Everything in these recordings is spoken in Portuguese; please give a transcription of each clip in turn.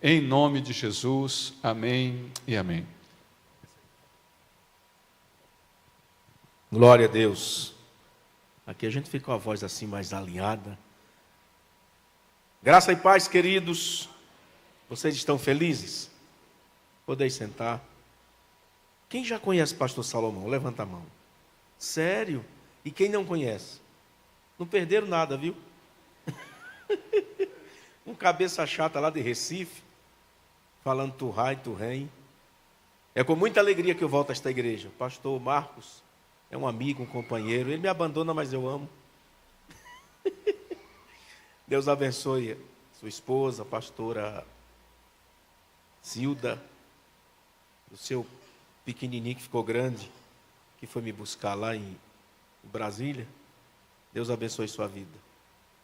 Em nome de Jesus, amém e amém. Glória a Deus. Aqui a gente fica com a voz assim mais alinhada. Graça e paz, queridos. Vocês estão felizes? Podeis sentar. Quem já conhece o pastor Salomão? Levanta a mão. Sério? E quem não conhece? Não perderam nada, viu? Um cabeça chata lá de Recife, falando tu rai, tu rem. É com muita alegria que eu volto a esta igreja. O pastor Marcos é um amigo, um companheiro. Ele me abandona, mas eu amo. Deus abençoe sua esposa, a pastora Zilda, o seu pequenininho que ficou grande, que foi me buscar lá em Brasília. Deus abençoe sua vida.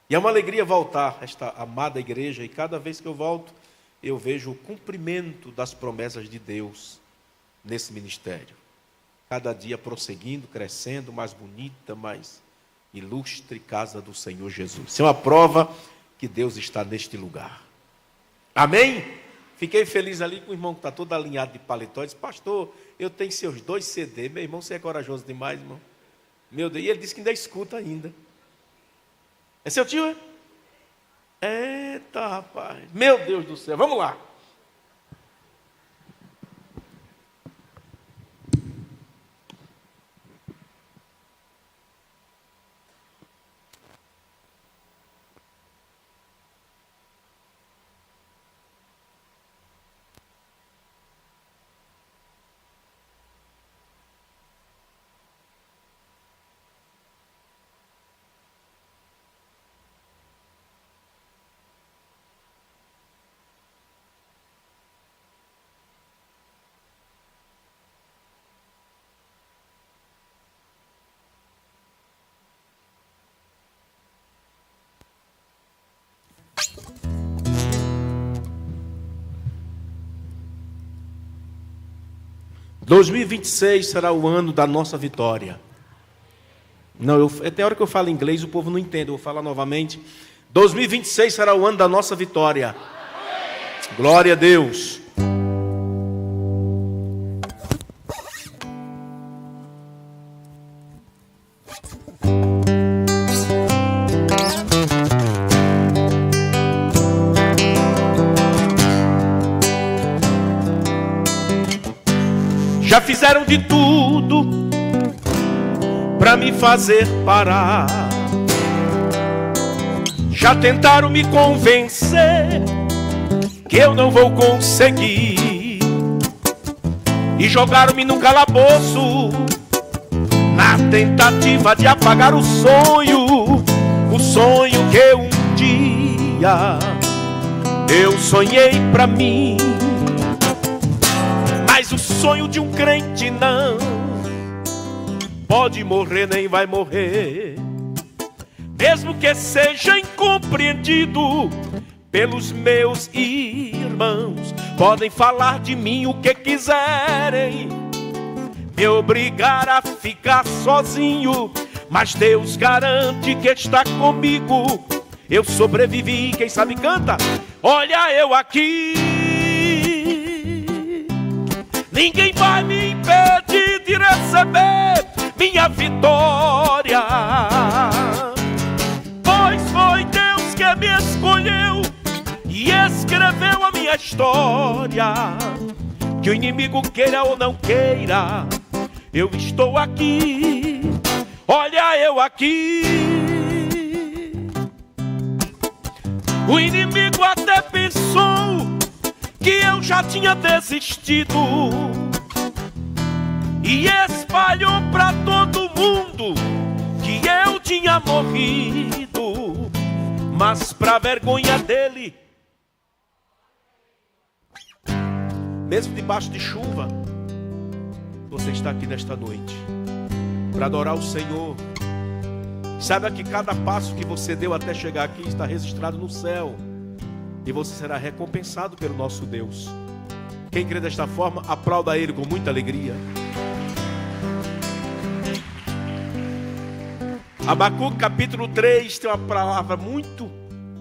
E é uma alegria voltar a esta amada igreja, e cada vez que eu volto, eu vejo o cumprimento das promessas de Deus nesse ministério. Cada dia prosseguindo, crescendo, mais bonita, mais ilustre casa do Senhor Jesus. Isso é uma prova que Deus está neste lugar. Amém? Fiquei feliz ali com o irmão que está todo alinhado de paletó. Disse, pastor, eu tenho seus 2 CD. Meu irmão, você é corajoso demais, irmão. Meu Deus, e ele disse que ainda escuta ainda. É seu tio, é? Eita, rapaz. Meu Deus do céu. Vamos lá. Em 2026 será o ano da nossa vitória. Não, tem hora que eu falo inglês, o povo não entende, eu vou falar novamente. 2026 será o ano da nossa vitória. Glória a Deus. Já fizeram de tudo para me fazer parar. Já tentaram me convencer que eu não vou conseguir. E jogaram-me num calabouço na tentativa de apagar o sonho que um dia eu sonhei pra mim. Mas o sonho de um crente não pode morrer nem vai morrer, mesmo que seja incompreendido pelos meus irmãos. Podem falar de mim o que quiserem, me obrigar a ficar sozinho, mas Deus garante que está comigo. Eu sobrevivi, quem sabe canta. Olha eu aqui, ninguém vai me impedir de receber minha vitória, pois foi Deus que me escolheu e escreveu a minha história. Que o inimigo queira ou não queira, eu estou aqui. Olha eu aqui. O inimigo até pensou que eu já tinha desistido e espalhou pra todo mundo que eu tinha morrido. Mas pra vergonha dele, mesmo debaixo de chuva, você está aqui nesta noite para adorar o Senhor. Saiba que cada passo que você deu até chegar aqui está registrado no céu, e você será recompensado pelo nosso Deus. Quem crê desta forma, aplauda Ele com muita alegria. Abacuque capítulo 3 tem uma palavra muito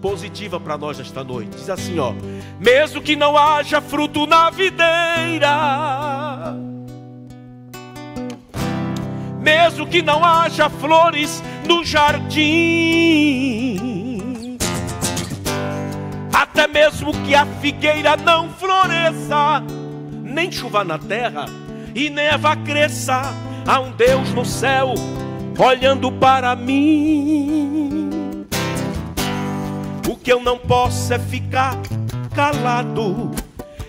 positiva para nós nesta noite. Diz assim, ó: mesmo que não haja fruto na videira, mesmo que não haja flores no jardim, até mesmo que a figueira não floresça, nem chuva na terra e neva cresça, há um Deus no céu olhando para mim. O que eu não posso é ficar calado,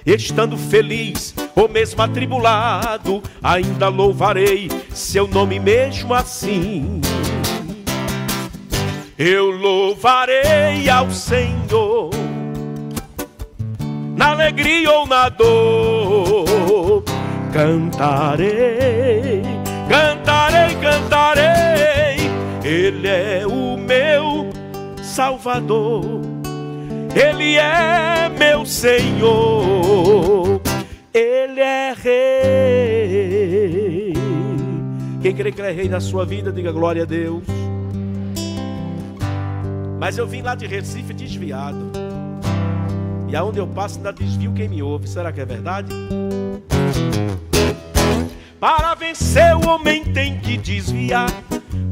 estando feliz ou mesmo atribulado, ainda louvarei seu nome mesmo assim. Eu louvarei ao Senhor, na alegria ou na dor, cantarei, cantarei, cantarei. Ele é o meu Salvador, Ele é meu Senhor, Ele é Rei. Quem crê que Ele é Rei na sua vida, diga glória a Deus. Mas eu vim lá de Recife desviado, e aonde eu passo ainda desvio quem me ouve. Será que é verdade? Para vencer o homem tem que desviar.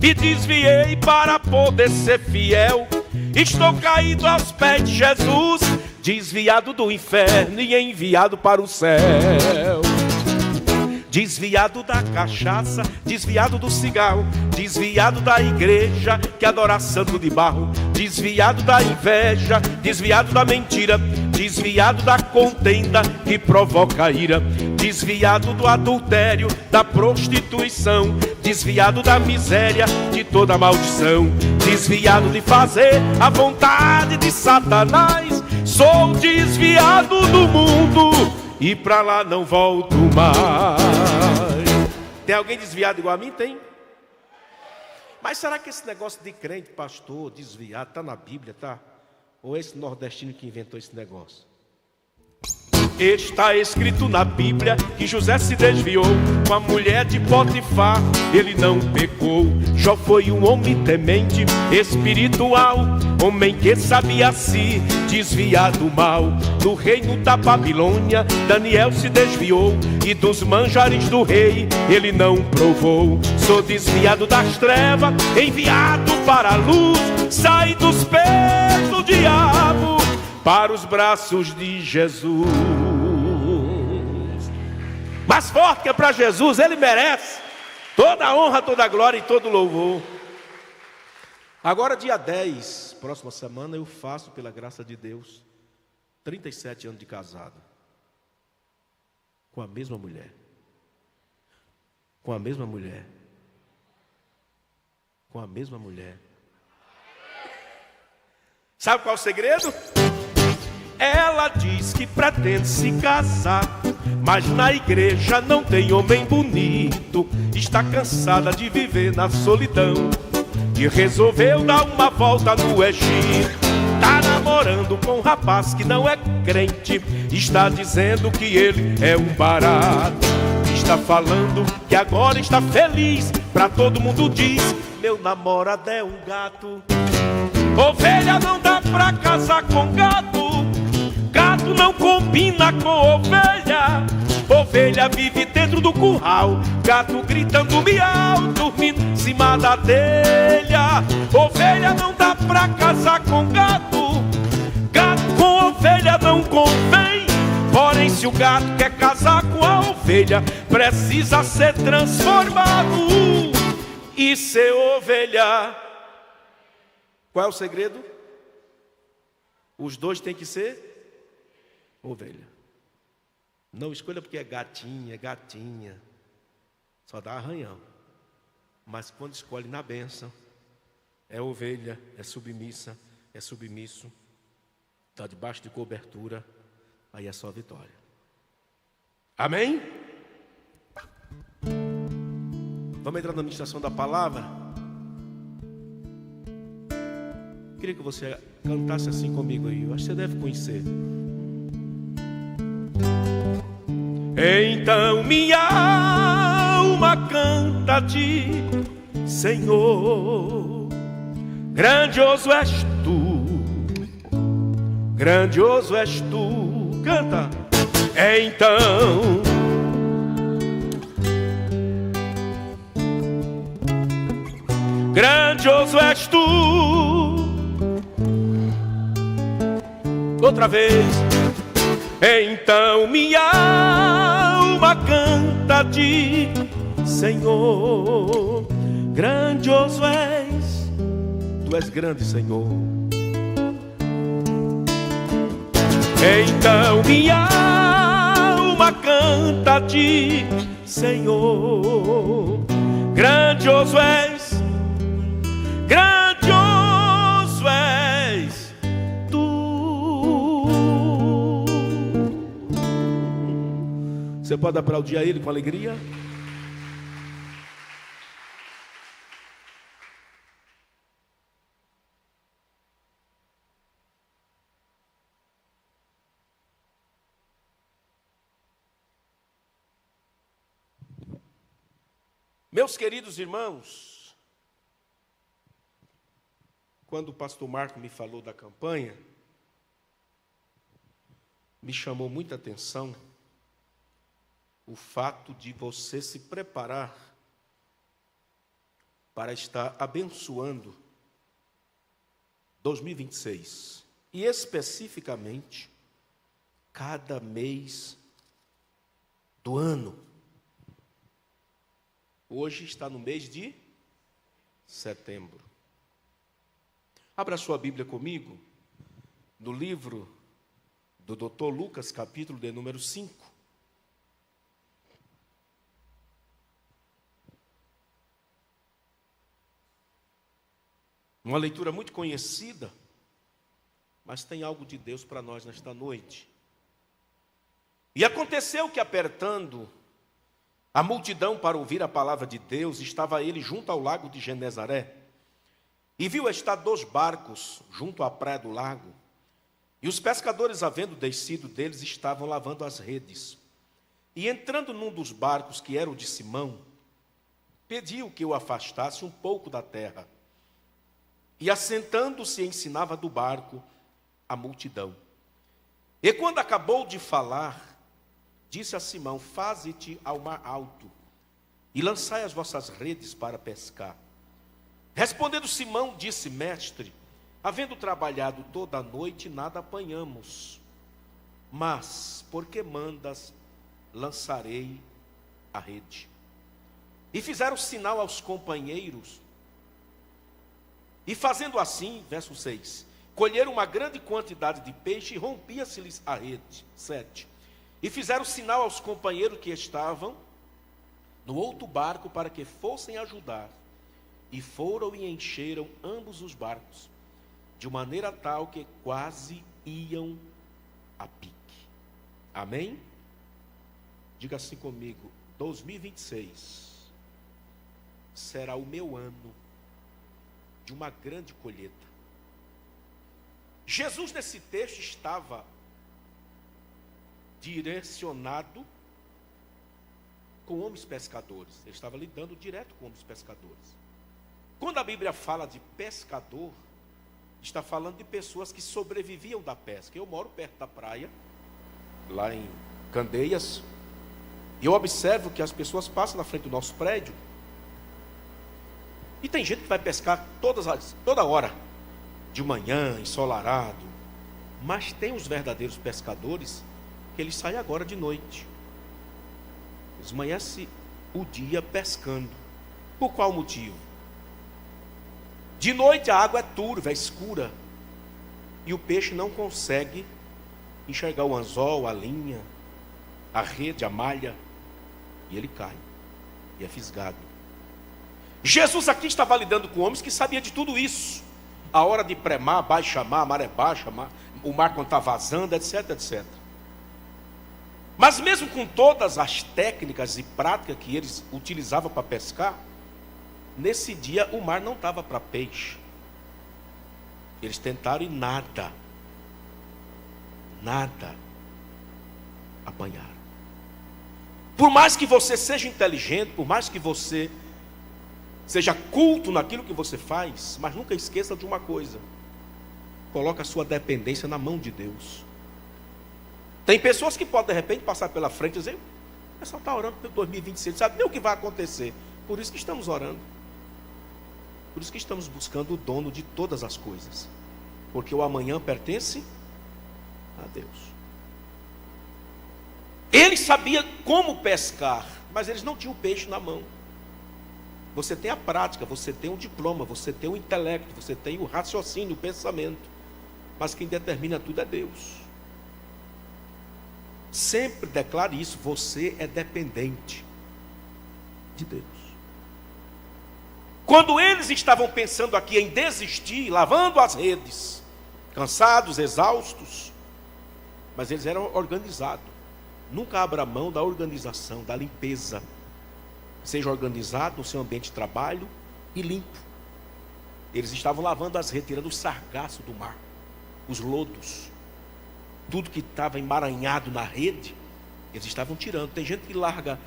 Me desviei para poder ser fiel. Estou caído aos pés de Jesus, desviado do inferno e enviado para o céu. Desviado da cachaça, desviado do cigarro, desviado da igreja que adora santo de barro, desviado da inveja, desviado da mentira, desviado da contenda que provoca ira, desviado do adultério, da prostituição, desviado da miséria, de toda maldição, desviado de fazer a vontade de Satanás. Sou desviado do mundo e pra lá não volto mais. Tem alguém desviado igual a mim? Tem. Mas será que esse negócio de crente, pastor, desviado, está na Bíblia, tá? Ou é esse nordestino que inventou esse negócio? Está escrito na Bíblia que José se desviou com a mulher de Potifar, ele não pecou. Jó foi um homem temente, espiritual, homem que sabia se desviar do mal. Do reino da Babilônia, Daniel se desviou, e dos manjares do rei ele não provou. Sou desviado das trevas, enviado para a luz, saí dos pés do diabo para os braços de Jesus. Mais forte que é para Jesus, Ele merece toda a honra, toda a glória e todo o louvor. Agora dia 10, próxima semana, eu faço, pela graça de Deus, 37 anos de casado. Com a mesma mulher. Com a mesma mulher. Com a mesma mulher. Sabe qual é o segredo? Ela diz que pretende se casar, mas na igreja não tem homem bonito. Está cansada de viver na solidão e resolveu dar uma volta no Egito. Tá namorando com um rapaz que não é crente, está dizendo que ele é um barato. Está falando que agora está feliz, pra todo mundo diz: meu namorado é um gato. Ovelha não dá pra casar com gato, gato não combina com ovelha. Ovelha vive dentro do curral, gato gritando miau, dormindo em cima da telha. Ovelha não dá pra casar com gato, gato com ovelha não convém. Porém, se o gato quer casar com a ovelha, precisa ser transformado e ser ovelha. Qual é o segredo? Os dois têm que ser ovelha. Não escolha porque é gatinha, gatinha. Só dá arranhão. Mas quando escolhe na bênção, é ovelha, é submissa, é submisso, está debaixo de cobertura, aí é só vitória. Amém? Vamos entrar na ministração da palavra? Queria que você cantasse assim comigo aí. Eu acho que você deve conhecer. Então minha alma canta-te, Senhor, grandioso és tu, grandioso és tu. Canta. Então, grandioso és tu. Outra vez. Então minha alma canta-te, Senhor. Grandioso és, tu és grande, Senhor. Então minha alma canta-te, Senhor. Grandioso és, grandioso és tu. Você pode aplaudir a Ele com alegria? Meus queridos irmãos, quando o pastor Marco me falou da campanha, me chamou muita atenção o fato de você se preparar para estar abençoando 2026 e especificamente cada mês do ano. Hoje está no mês de setembro. Abra sua Bíblia comigo no livro do Dr. Lucas, capítulo de número 5. Uma leitura muito conhecida, mas tem algo de Deus para nós nesta noite. E aconteceu que, apertando a multidão para ouvir a palavra de Deus, estava ele junto ao lago de Genezaré, e viu estar 2 barcos junto à praia do lago, e os pescadores, havendo descido deles, estavam lavando as redes. E entrando num dos barcos, que era o de Simão, pediu que o afastasse um pouco da terra, e assentando-se ensinava do barco a multidão. E quando acabou de falar, disse a Simão: faze-te ao mar alto, e lançai as vossas redes para pescar. Respondendo Simão, disse: mestre, havendo trabalhado toda a noite, nada apanhamos. Mas, porque mandas, lançarei a rede. E fizeram sinal aos companheiros. E fazendo assim, verso 6, colheram uma grande quantidade de peixe e rompia-se-lhes a rede. 7. E fizeram sinal aos companheiros que estavam no outro barco para que fossem ajudar. E foram e encheram ambos os barcos, de maneira tal que quase iam a pique. Amém? Diga assim comigo: 2026 será o meu ano de uma grande colheita. Jesus, nesse texto, estava direcionado com homens pescadores. Ele estava lidando direto com homens pescadores. Quando a Bíblia fala de pescador, está falando de pessoas que sobreviviam da pesca. Eu moro perto da praia, lá em Candeias, e eu observo que as pessoas passam na frente do nosso prédio, e tem gente que vai pescar toda hora, de manhã, ensolarado. Mas tem os verdadeiros pescadores que eles saem agora de noite. Eles amanhecem o dia pescando. Por qual motivo? De noite a água é turva, é escura, e o peixe não consegue enxergar o anzol, a linha, a rede, a malha, e ele cai, e é fisgado. Jesus aqui estava lidando com homens que sabiam de tudo isso. A hora de pré-mar, baixa-mar, maré baixa, o mar quando está vazando, etc, etc. Mas mesmo com todas as técnicas e práticas que eles utilizavam para pescar, nesse dia o mar não estava para peixe. Eles tentaram e nada apanharam. Por mais que você seja inteligente, por mais que você seja culto naquilo que você faz, mas nunca esqueça de uma coisa: Coloca a sua dependência na mão de Deus. Tem pessoas que podem, de repente, passar pela frente e dizer: o pessoal está orando para 2026, não sabe nem o que vai acontecer. Por isso que estamos orando. Por isso que estamos buscando o dono de todas as coisas. Porque o amanhã pertence a Deus. Eles sabiam como pescar, mas eles não tinham o peixe na mão. Você tem a prática, você tem o diploma, você tem o intelecto, você tem o raciocínio, o pensamento. Mas quem determina tudo é Deus. Sempre declare isso: você é dependente de Deus. Quando eles estavam pensando aqui em desistir, lavando as redes, cansados, exaustos, mas eles eram organizados. Nunca abra mão da organização, da limpeza. Seja organizado no seu ambiente de trabalho e limpo. Eles estavam lavando as redes, tirando o sargaço do mar, os lodos, tudo que estava emaranhado na rede, eles estavam tirando. Tem gente que larga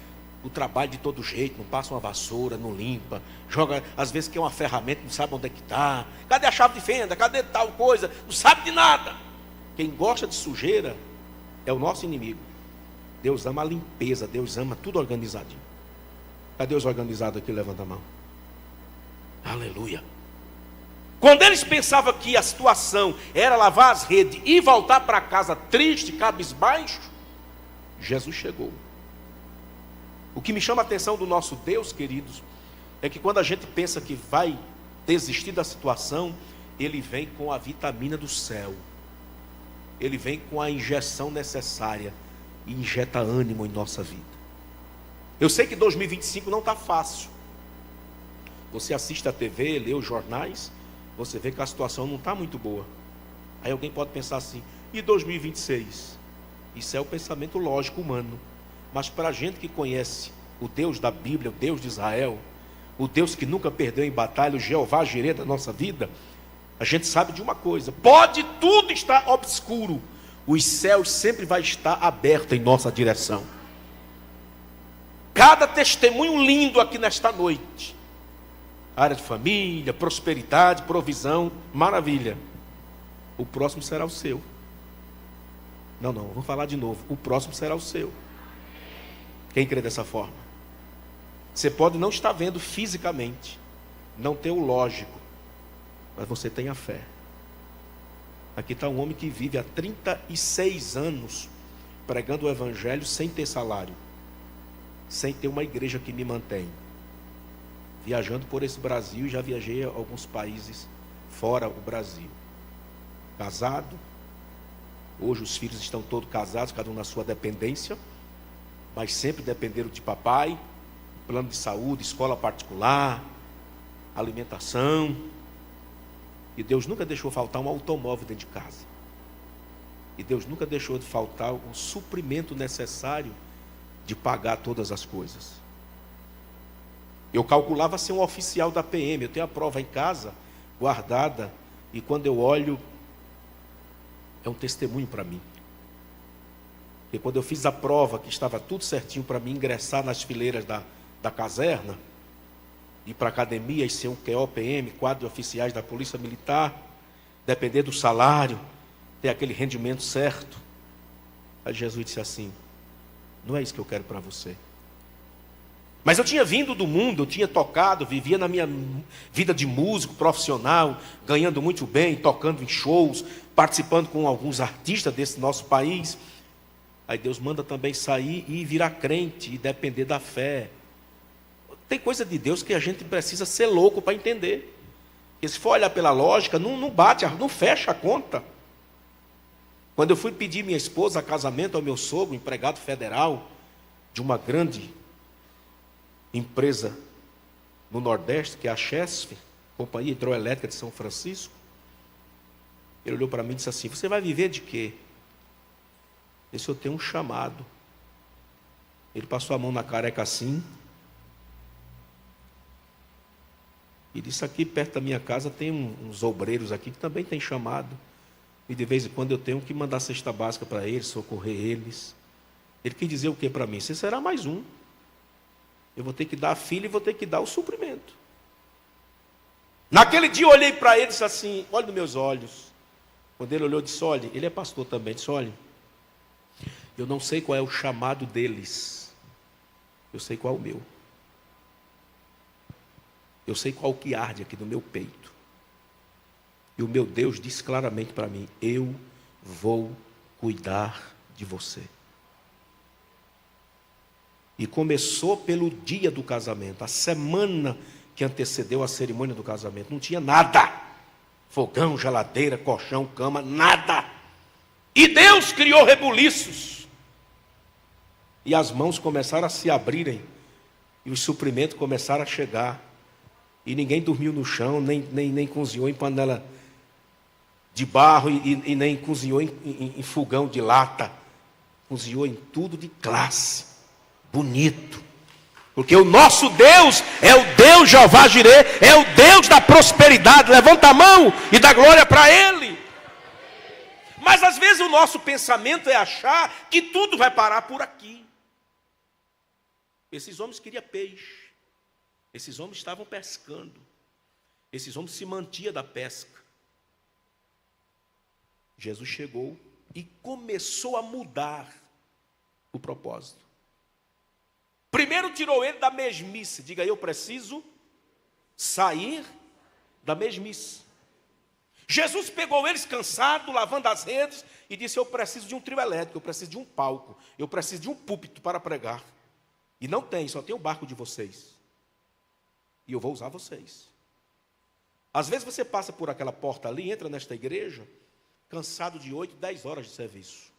o trabalho de todo jeito, não passa uma vassoura, não limpa, joga, às vezes quer uma ferramenta, não sabe onde é que está. Cadê a chave de fenda? Cadê tal coisa? Não sabe de nada. Quem gosta de sujeira é o nosso inimigo. Deus ama a limpeza, Deus ama tudo organizadinho. Cadê os organizados aqui? Levanta a mão. Aleluia. Quando eles pensavam que a situação era lavar as redes e voltar para casa triste, cabisbaixo, Jesus chegou. O que me chama a atenção do nosso Deus, queridos, é que quando a gente pensa que vai desistir da situação, Ele vem com a vitamina do céu. Ele vem com a injeção necessária e injeta ânimo em nossa vida. Eu sei que 2025 não está fácil. Você assiste a TV, lê os jornais, você vê que a situação não está muito boa. Aí alguém pode pensar assim: e 2026? Isso é o pensamento lógico humano. Mas para a gente que conhece o Deus da Bíblia, o Deus de Israel, o Deus que nunca perdeu em batalha, o Jeová Jireh da nossa vida, a gente sabe de uma coisa: pode tudo estar obscuro, os céus sempre vai estar abertos em nossa direção. Cada testemunho lindo aqui nesta noite, área de família, prosperidade, provisão, maravilha. O próximo será o seu. Não, vou falar de novo. O próximo será o seu. Quem crê dessa forma? Você pode não estar vendo fisicamente, não ter o lógico, mas você tem a fé. Aqui está um homem que vive há 36 anos pregando o evangelho sem ter salário, sem ter uma igreja que me mantém, viajando por esse Brasil. Já viajei a alguns países fora o Brasil. Casado, hoje os filhos estão todos casados, cada um na sua dependência, mas sempre dependeram de papai, plano de saúde, escola particular, alimentação. E Deus nunca deixou faltar um automóvel dentro de casa. E Deus nunca deixou de faltar o suprimento necessário de pagar todas as coisas. Eu calculava ser um oficial da PM. Eu tenho a prova em casa, guardada, e quando eu olho, é um testemunho para mim. E quando eu fiz a prova, que estava tudo certinho para mim ingressar nas fileiras da caserna, ir para a academia e ser um QO, PM, quadro de oficiais da Polícia Militar, depender do salário, ter aquele rendimento certo. Aí Jesus disse assim: não é isso que eu quero para você. Mas eu tinha vindo do mundo, eu tinha tocado, vivia na minha vida de músico profissional, ganhando muito bem, tocando em shows, participando com alguns artistas desse nosso país. Aí Deus manda também sair e virar crente e depender da fé. Tem coisa de Deus que a gente precisa ser louco para entender. Porque se for olhar pela lógica, não bate, não fecha a conta. Quando eu fui pedir minha esposa a casamento ao meu sogro, empregado federal de uma grande empresa no Nordeste, que é a Chesf, Companhia Hidroelétrica de São Francisco, ele olhou para mim e disse assim: você vai viver de quê? Eu disse: eu tenho um chamado. Ele passou a mão na careca assim e disse: aqui perto da minha casa tem uns obreiros aqui que também tem chamado, e de vez em quando eu tenho que mandar cesta básica para eles, socorrer eles. Ele quis dizer o que para mim? Você será mais um. Eu vou ter que dar a filha e vou ter que dar o suprimento. Naquele dia eu olhei para ele e disse assim: olha nos meus olhos, Quando ele olhou, disse: olha, ele é pastor também, disse: olha, eu não sei qual é o chamado deles, eu sei qual é o meu. Eu sei qual que arde aqui no meu peito. E o meu Deus disse claramente para mim: eu vou cuidar de você. E começou pelo dia do casamento, a semana que antecedeu a cerimônia do casamento. Não tinha nada. Fogão, geladeira, colchão, cama, nada. E Deus criou rebuliços. E as mãos começaram a se abrirem. E os suprimentos começaram a chegar. E ninguém dormiu no chão, nem cozinhou em panela de barro e nem cozinhou em fogão de lata. Cozinhou em tudo de classe, bonito. Porque o nosso Deus é o Deus Jeová Jireh, é o Deus da prosperidade. Levanta a mão e dá glória para Ele. Mas às vezes o nosso pensamento é achar que tudo vai parar por aqui. Esses homens queriam peixe. Esses homens estavam pescando. Esses homens se mantiam da pesca. Jesus chegou e começou a mudar o propósito. Primeiro tirou ele da mesmice. Diga aí: eu preciso sair da mesmice. Jesus pegou eles cansados, lavando as redes, e disse: eu preciso de um trio elétrico, eu preciso de um palco, eu preciso de um púlpito para pregar. E não tem, só tem o barco de vocês. E eu vou usar vocês. Às vezes você passa por aquela porta ali, entra nesta igreja, cansado de 8, 10 horas de serviço.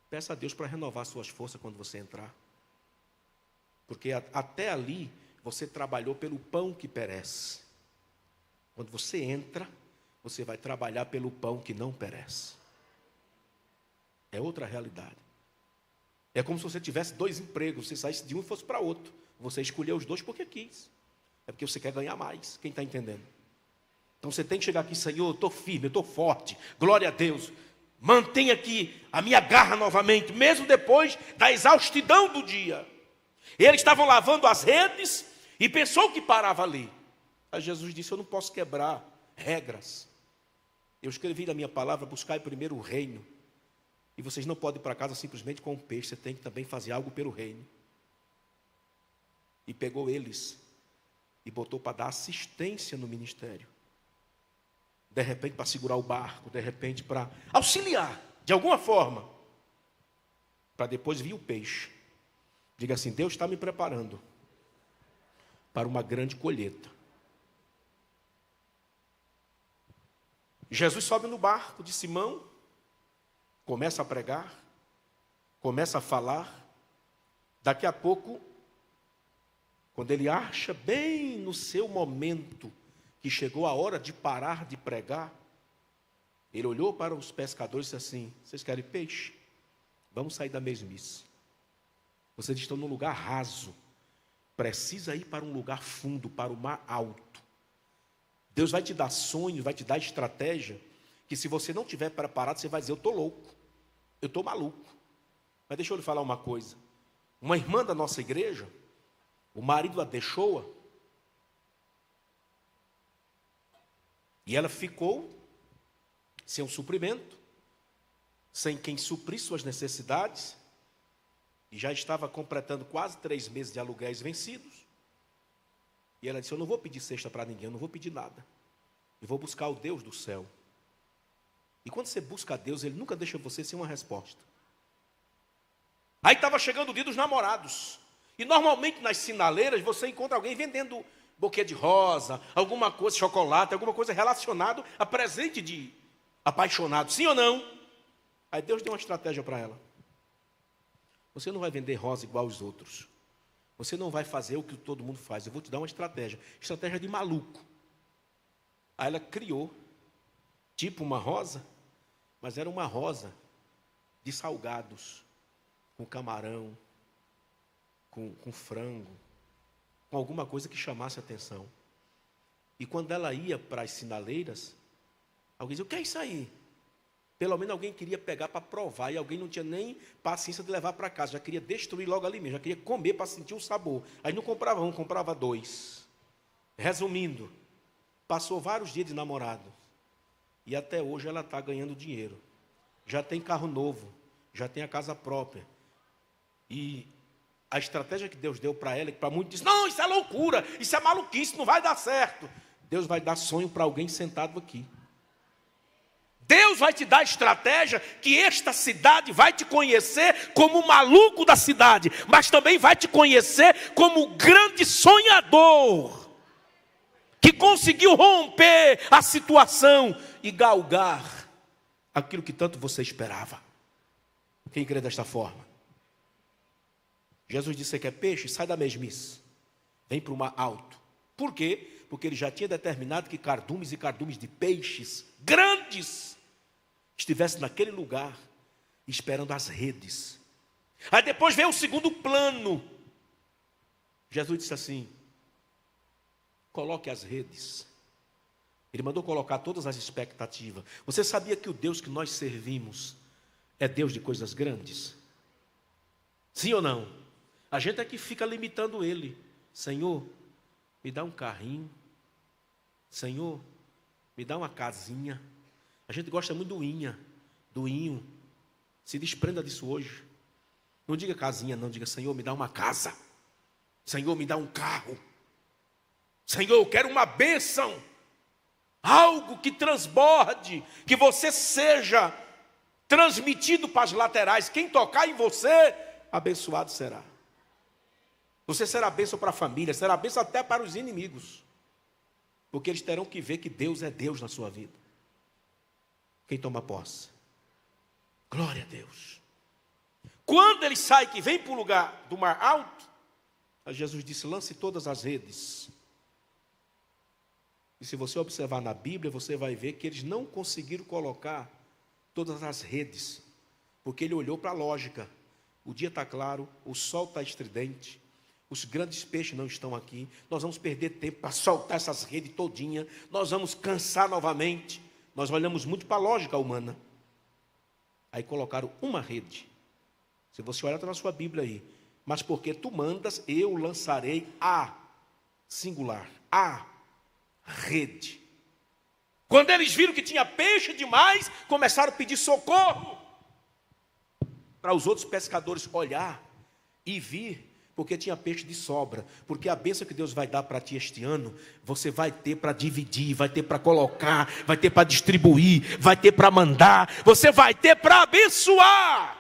Peça a Deus para renovar suas forças quando você entrar. Porque até ali você trabalhou pelo pão que perece. Quando você entra, você vai trabalhar pelo pão que não perece. É outra realidade. É como se você tivesse 2 empregos, você saísse de um e fosse para outro. Você escolheu os 2 porque quis. É porque você quer ganhar mais. Quem está entendendo? Então você tem que chegar aqui: Senhor, eu estou firme, eu estou forte. Glória a Deus. Mantenha aqui a minha garra novamente, mesmo depois da exaustidão do dia. Eles estavam lavando as redes e pensou que parava ali. Aí Jesus disse: eu não posso quebrar regras. Eu escrevi na minha palavra: buscai primeiro o reino. E vocês não podem ir para casa simplesmente com um peixe, você tem que também fazer algo pelo reino. E pegou eles e botou para dar assistência no ministério. De repente para segurar o barco, de repente para auxiliar, de alguma forma. Para depois vir o peixe. Diga assim: Deus está me preparando para uma grande colheita. Jesus sobe no barco de Simão, começa a pregar, começa a falar. Daqui a pouco, quando ele acha bem no seu momento que chegou a hora de parar de pregar, ele olhou para os pescadores e disse assim: vocês querem peixe? Vamos sair da mesmice. Vocês estão num lugar raso, precisa ir para um lugar fundo, para o mar alto. Deus vai te dar sonhos, vai te dar estratégia, que se você não estiver preparado, você vai dizer: eu estou louco, eu estou maluco. Mas deixa eu lhe falar uma coisa. Uma irmã da nossa igreja, o marido a deixou-a, e ela ficou sem um suprimento, sem quem suprir suas necessidades, e já estava completando quase 3 meses de aluguéis vencidos. E ela disse: eu não vou pedir cesta para ninguém, eu não vou pedir nada. Eu vou buscar o Deus do céu. E quando você busca a Deus, Ele nunca deixa você sem uma resposta. Aí estava chegando o dia dos namorados. E normalmente nas sinaleiras você encontra alguém vendendo buquê de rosa, alguma coisa, chocolate, alguma coisa relacionada a presente de apaixonado. Sim ou não? Aí Deus deu uma estratégia para ela. Você não vai vender rosa igual aos outros. Você não vai fazer o que todo mundo faz. Eu vou te dar uma estratégia. Estratégia de maluco. Aí ela criou, tipo uma rosa, mas era uma rosa de salgados, com camarão, com frango, com alguma coisa que chamasse a atenção. E quando ela ia para as sinaleiras, alguém dizia: o que é isso aí? Pelo menos alguém queria pegar para provar, e alguém não tinha nem paciência de levar para casa, já queria destruir logo ali mesmo, já queria comer para sentir o sabor. Aí não comprava um, comprava 2. Resumindo, passou vários dias de namorado. E até hoje ela está ganhando dinheiro. Já tem carro novo, já tem a casa própria. E a estratégia que Deus deu para ela, que para muitos diz, não, isso é loucura, isso é maluquice, não vai dar certo. Deus vai dar sonho para alguém sentado aqui. Deus vai te dar estratégia que esta cidade vai te conhecer como o maluco da cidade, mas também vai te conhecer como o grande sonhador, que conseguiu romper a situação e galgar aquilo que tanto você esperava. Quem crê desta forma? Jesus disse: você quer peixe? Sai da mesmice. Vem para o mar alto. Por quê? Porque ele já tinha determinado que cardumes e cardumes de peixes grandes estivessem naquele lugar, esperando as redes. Aí depois veio o segundo plano. Jesus disse assim: coloque as redes. Ele mandou colocar todas as expectativas. Você sabia que o Deus que nós servimos é Deus de coisas grandes? Sim ou não? A gente é que fica limitando ele. Senhor, me dá um carrinho. Senhor, me dá uma casinha. A gente gosta muito do inho. Se desprenda disso hoje. Não diga casinha, não. Diga: Senhor, me dá uma casa. Senhor, me dá um carro. Senhor, eu quero uma bênção. Algo que transborde, que você seja transmitido para as laterais. Quem tocar em você, abençoado será. Você será bênção para a família, será bênção até para os inimigos. Porque eles terão que ver que Deus é Deus na sua vida. Quem toma posse? Glória a Deus. Quando ele sai, que vem para o lugar do mar alto, Jesus disse: lance todas as redes. E se você observar na Bíblia, você vai ver que eles não conseguiram colocar todas as redes, porque ele olhou para a lógica. O dia está claro, o sol está estridente, os grandes peixes não estão aqui, nós vamos perder tempo para soltar essas redes todinha, nós vamos cansar novamente. Nós olhamos muito para a lógica humana. Aí colocaram uma rede. Se você olhar, está na sua Bíblia aí. Mas porque tu mandas, eu lançarei a singular, a rede. Quando eles viram que tinha peixe demais, começaram a pedir socorro para os outros pescadores olhar e vir, porque tinha peixe de sobra. Porque a bênção que Deus vai dar para ti este ano, você vai ter para dividir, vai ter para colocar, vai ter para distribuir, vai ter para mandar, você vai ter para abençoar.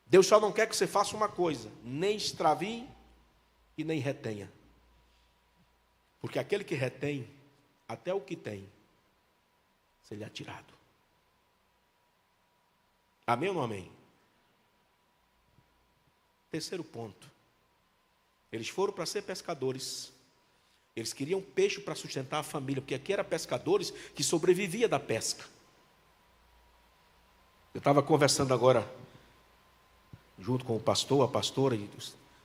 Deus só não quer que você faça uma coisa: nem extravie e nem retenha. Porque aquele que retém, até o que tem, seria tirado. Amém ou não amém? Terceiro ponto. Eles foram para ser pescadores. Eles queriam peixe para sustentar a família, porque aqui eram pescadores que sobreviviam da pesca. Eu estava conversando agora, junto com o pastor, a pastora e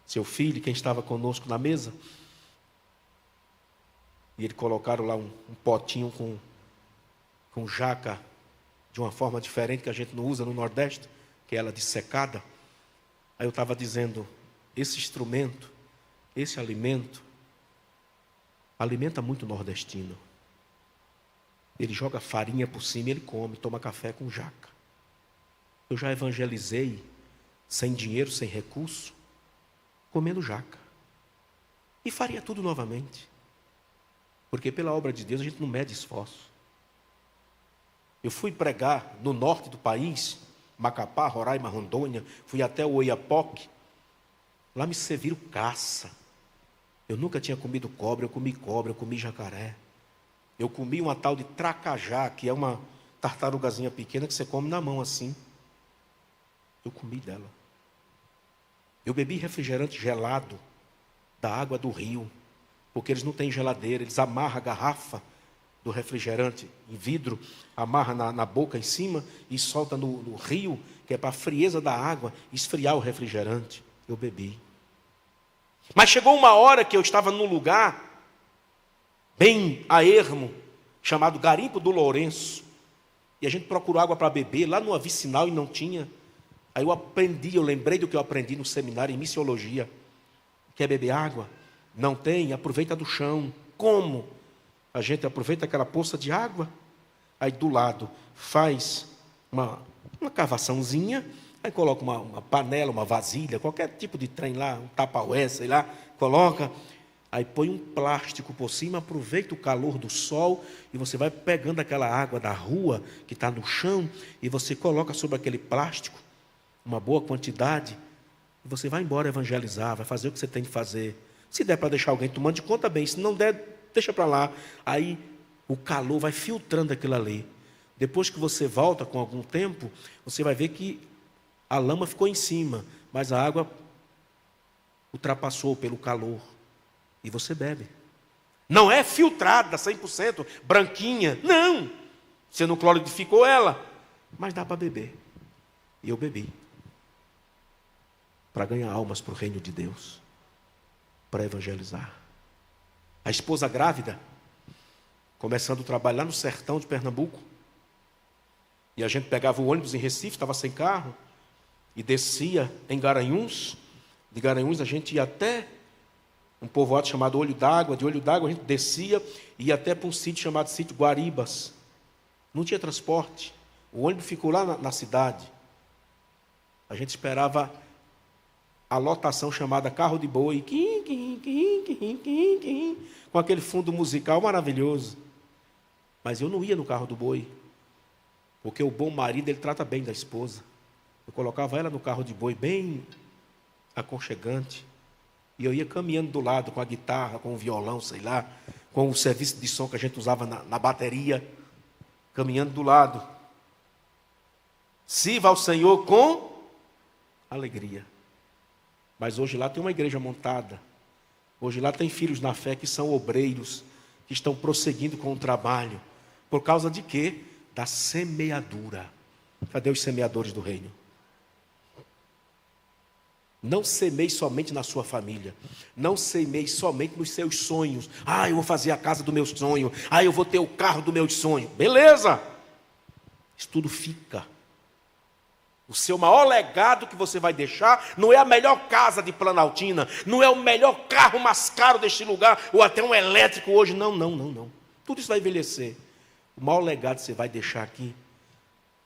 seu filho, quem estava conosco na mesa. E eles colocaram lá um potinho com jaca, de uma forma diferente que a gente não usa no Nordeste, que é ela dissecada. Aí eu estava dizendo, esse instrumento, esse alimento, alimenta muito nordestino. Ele joga farinha por cima e ele come, toma café com jaca. Eu já evangelizei, sem dinheiro, sem recurso, comendo jaca. E faria tudo novamente. Porque pela obra de Deus a gente não mede esforço. Eu fui pregar no norte do país, Macapá, Roraima, Rondônia, fui até o Oiapoque. Lá me serviram caça. Eu nunca tinha comido cobra, eu comi jacaré. Eu comi uma tal de tracajá, que é uma tartarugazinha pequena que você come na mão assim. Eu comi dela. Eu bebi refrigerante gelado da água do rio, porque eles não têm geladeira, eles amarram a garrafa do refrigerante em vidro, amarra na boca em cima e solta no rio, que é para a frieza da água esfriar o refrigerante. Eu bebi. Mas chegou uma hora que eu estava num lugar bem a ermo, chamado Garimpo do Lourenço, e a gente procurou água para beber lá no vicinal e não tinha. Aí eu lembrei do que eu aprendi no seminário em missiologia. Quer beber água? Não tem? Aproveita do chão. Como? A gente aproveita aquela poça de água, aí do lado faz uma cavaçãozinha, aí coloca uma panela, uma vasilha, qualquer tipo de trem lá, um tupperware, sei lá, coloca, aí põe um plástico por cima, aproveita o calor do sol e você vai pegando aquela água da rua que está no chão e você coloca sobre aquele plástico uma boa quantidade e você vai embora evangelizar, vai fazer o que você tem que fazer. Se der para deixar alguém tomando de conta, bem. Se não der, deixa para lá. Aí o calor vai filtrando aquilo ali. Depois que você volta com algum tempo, você vai ver que a lama ficou em cima, mas a água ultrapassou pelo calor. E você bebe. Não é filtrada 100%, branquinha. Não. Você não clorificou ela. Mas dá para beber. E eu bebi. Para ganhar almas para o reino de Deus. Para evangelizar. A esposa grávida, começando o trabalho lá no sertão de Pernambuco. E a gente pegava o ônibus em Recife, estava sem carro. E descia em Garanhuns. De Garanhuns a gente ia até um povoado chamado Olho d'Água. De Olho d'Água a gente descia e ia até para um sítio chamado Sítio Guaribas. Não tinha transporte. O ônibus ficou lá na cidade. A gente esperava a lotação chamada Carro de Boi. Com aquele fundo musical maravilhoso. Mas eu não ia no carro do boi. Porque o bom marido, ele trata bem da esposa. Eu colocava ela no carro de boi bem aconchegante. E eu ia caminhando do lado com a guitarra, com o violão, sei lá, com o serviço de som que a gente usava na bateria, caminhando do lado. Sirva ao Senhor com alegria. Mas hoje lá tem uma igreja montada. Hoje lá tem filhos na fé que são obreiros, que estão prosseguindo com o trabalho. Por causa de quê? Da semeadura. Cadê os semeadores do reino? Não semeie somente na sua família. Não semeie somente nos seus sonhos. Eu vou fazer a casa do meu sonho. Eu vou ter o carro do meu sonho. Beleza. Isso tudo fica. O seu maior legado que você vai deixar não é a melhor casa de Planaltina, não é o melhor carro mais caro deste lugar, ou até um elétrico hoje. Não. Tudo isso vai envelhecer. O maior legado que você vai deixar aqui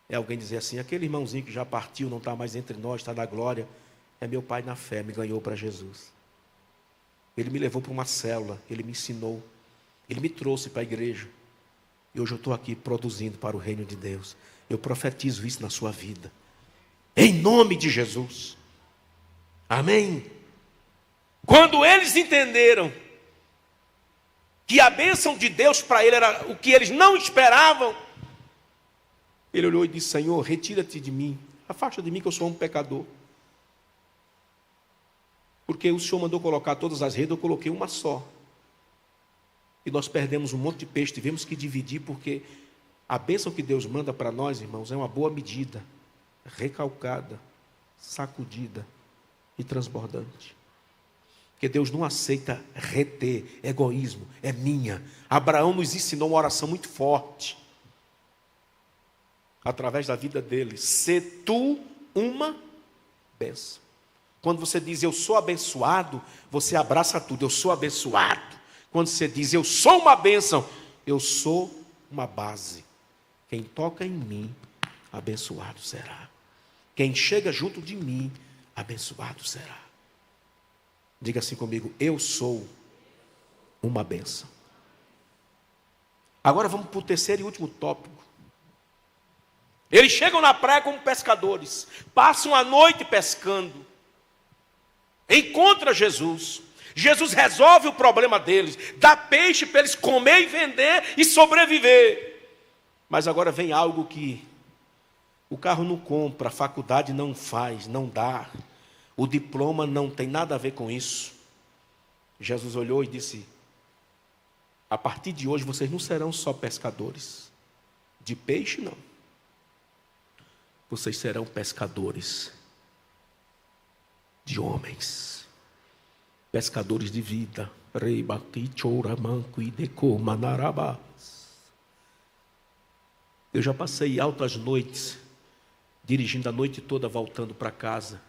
é alguém dizer assim: aquele irmãozinho que já partiu, não está mais entre nós, está na glória, é meu pai na fé, me ganhou para Jesus. Ele me levou para uma célula, ele me ensinou, ele me trouxe para a igreja. E hoje eu estou aqui produzindo para o reino de Deus. Eu profetizo isso na sua vida. Em nome de Jesus. Amém? Quando eles entenderam que a bênção de Deus para ele era o que eles não esperavam, ele olhou e disse: Senhor, retira-te de mim, afasta de mim que eu sou um pecador. Porque o Senhor mandou colocar todas as redes, eu coloquei uma só. E nós perdemos um monte de peixe, tivemos que dividir, porque a bênção que Deus manda para nós, irmãos, é uma boa medida, recalcada, sacudida e transbordante. Porque Deus não aceita reter, egoísmo, é minha. Abraão nos ensinou uma oração muito forte, através da vida dele: sê tu uma bênção. Quando você diz eu sou abençoado, você abraça tudo, eu sou abençoado. Quando você diz eu sou uma bênção, eu sou uma base. Quem toca em mim, abençoado será. Quem chega junto de mim, abençoado será. Diga assim comigo: eu sou uma bênção. Agora vamos para o terceiro e último tópico. Eles chegam na praia como pescadores, passam a noite pescando, encontra Jesus. Jesus resolve o problema deles, dá peixe para eles comer e vender e sobreviver. Mas agora vem algo que o carro não compra, a faculdade não faz, não dá, o diploma não tem nada a ver com isso. Jesus olhou e disse: a partir de hoje vocês não serão só pescadores de peixe, não. Vocês serão pescadores de homens, pescadores de vida. Eu já passei altas noites, dirigindo a noite toda, voltando para casa,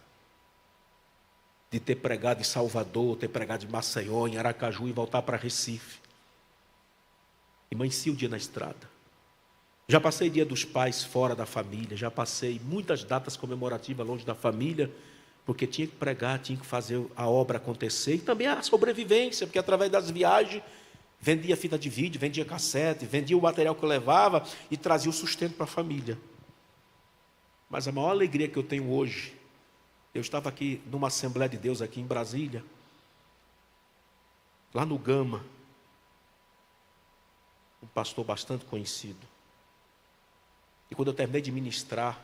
de ter pregado em Salvador, ter pregado em Maceió, em Aracaju e voltar para Recife. E amanhecia o dia na estrada. Já passei Dia dos Pais fora da família, já passei muitas datas comemorativas longe da família, porque tinha que pregar, tinha que fazer a obra acontecer, e também a sobrevivência, porque através das viagens, vendia fita de vídeo, vendia cassete, vendia o material que eu levava e trazia o sustento para a família. Mas a maior alegria que eu tenho hoje, eu estava aqui numa Assembleia de Deus aqui em Brasília, lá no Gama, um pastor bastante conhecido. E quando eu terminei de ministrar,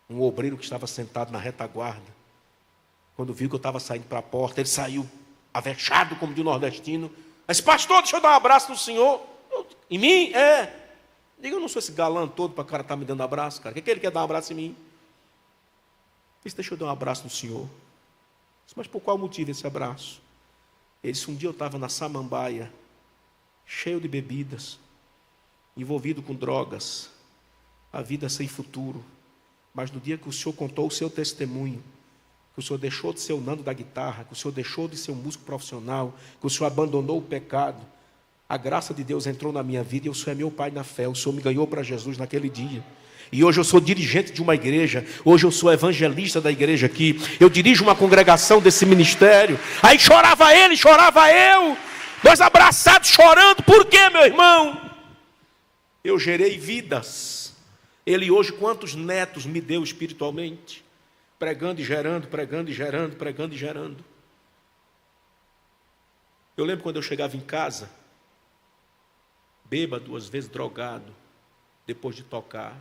um obreiro que estava sentado na retaguarda, quando viu que eu estava saindo para a porta, ele saiu avexado como de nordestino. Mas, pastor, deixa eu dar um abraço no senhor. Em mim? Diga, eu não sou esse galã todo para o cara estar me dando abraço, cara. O que ele quer dar um abraço em mim? Ele disse, deixa eu dar um abraço no senhor. Eu disse, mas por qual motivo esse abraço? Ele disse, um dia eu estava na Samambaia, cheio de bebidas, envolvido com drogas, a vida sem futuro. Mas no dia que o senhor contou o seu testemunho, que o senhor deixou de ser o Nando da guitarra, que o senhor deixou de ser um músico profissional, que o senhor abandonou o pecado, a graça de Deus entrou na minha vida e o senhor é meu pai na fé. O senhor me ganhou para Jesus naquele dia. E hoje eu sou dirigente de uma igreja, hoje eu sou evangelista da igreja aqui, eu dirijo uma congregação desse ministério. Aí chorava ele, chorava eu, nós abraçados chorando. Por quê, meu irmão? Eu gerei vidas. Ele hoje quantos netos me deu espiritualmente? Pregando e gerando, pregando e gerando, pregando e gerando. Eu lembro quando eu chegava em casa, bêbado, às vezes drogado, depois de tocar,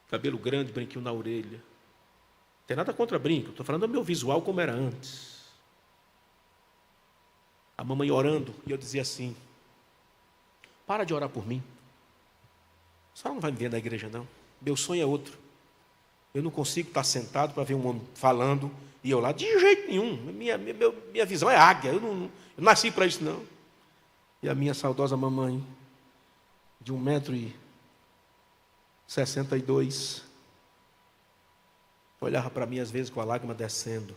cabelo grande, brinquinho na orelha. Não tem nada contra brinco, estou falando do meu visual como era antes. A mamãe orando, e eu dizia assim, para de orar por mim. A senhora não vai me ver na igreja, não. Meu sonho é outro. Eu não consigo estar sentado para ver um homem falando e eu lá, de jeito nenhum. Minha visão é águia, eu não nasci para isso, não. E a minha saudosa mamãe, de 1,62 m, olhava para mim às vezes com a lágrima descendo.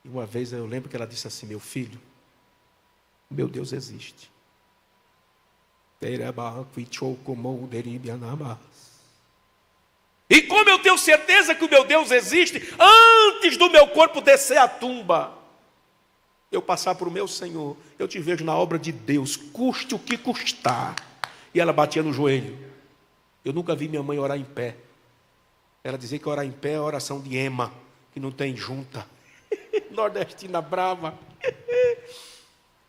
E uma vez eu lembro que ela disse assim, meu filho, meu Deus existe. E como eu tenho certeza que o meu Deus existe, antes do meu corpo descer à tumba, eu passar para o meu Senhor, eu te vejo na obra de Deus, custe o que custar. E ela batia no joelho. Eu nunca vi minha mãe orar em pé. Ela dizia que orar em pé é oração de ema, que não tem junta. Nordestina brava.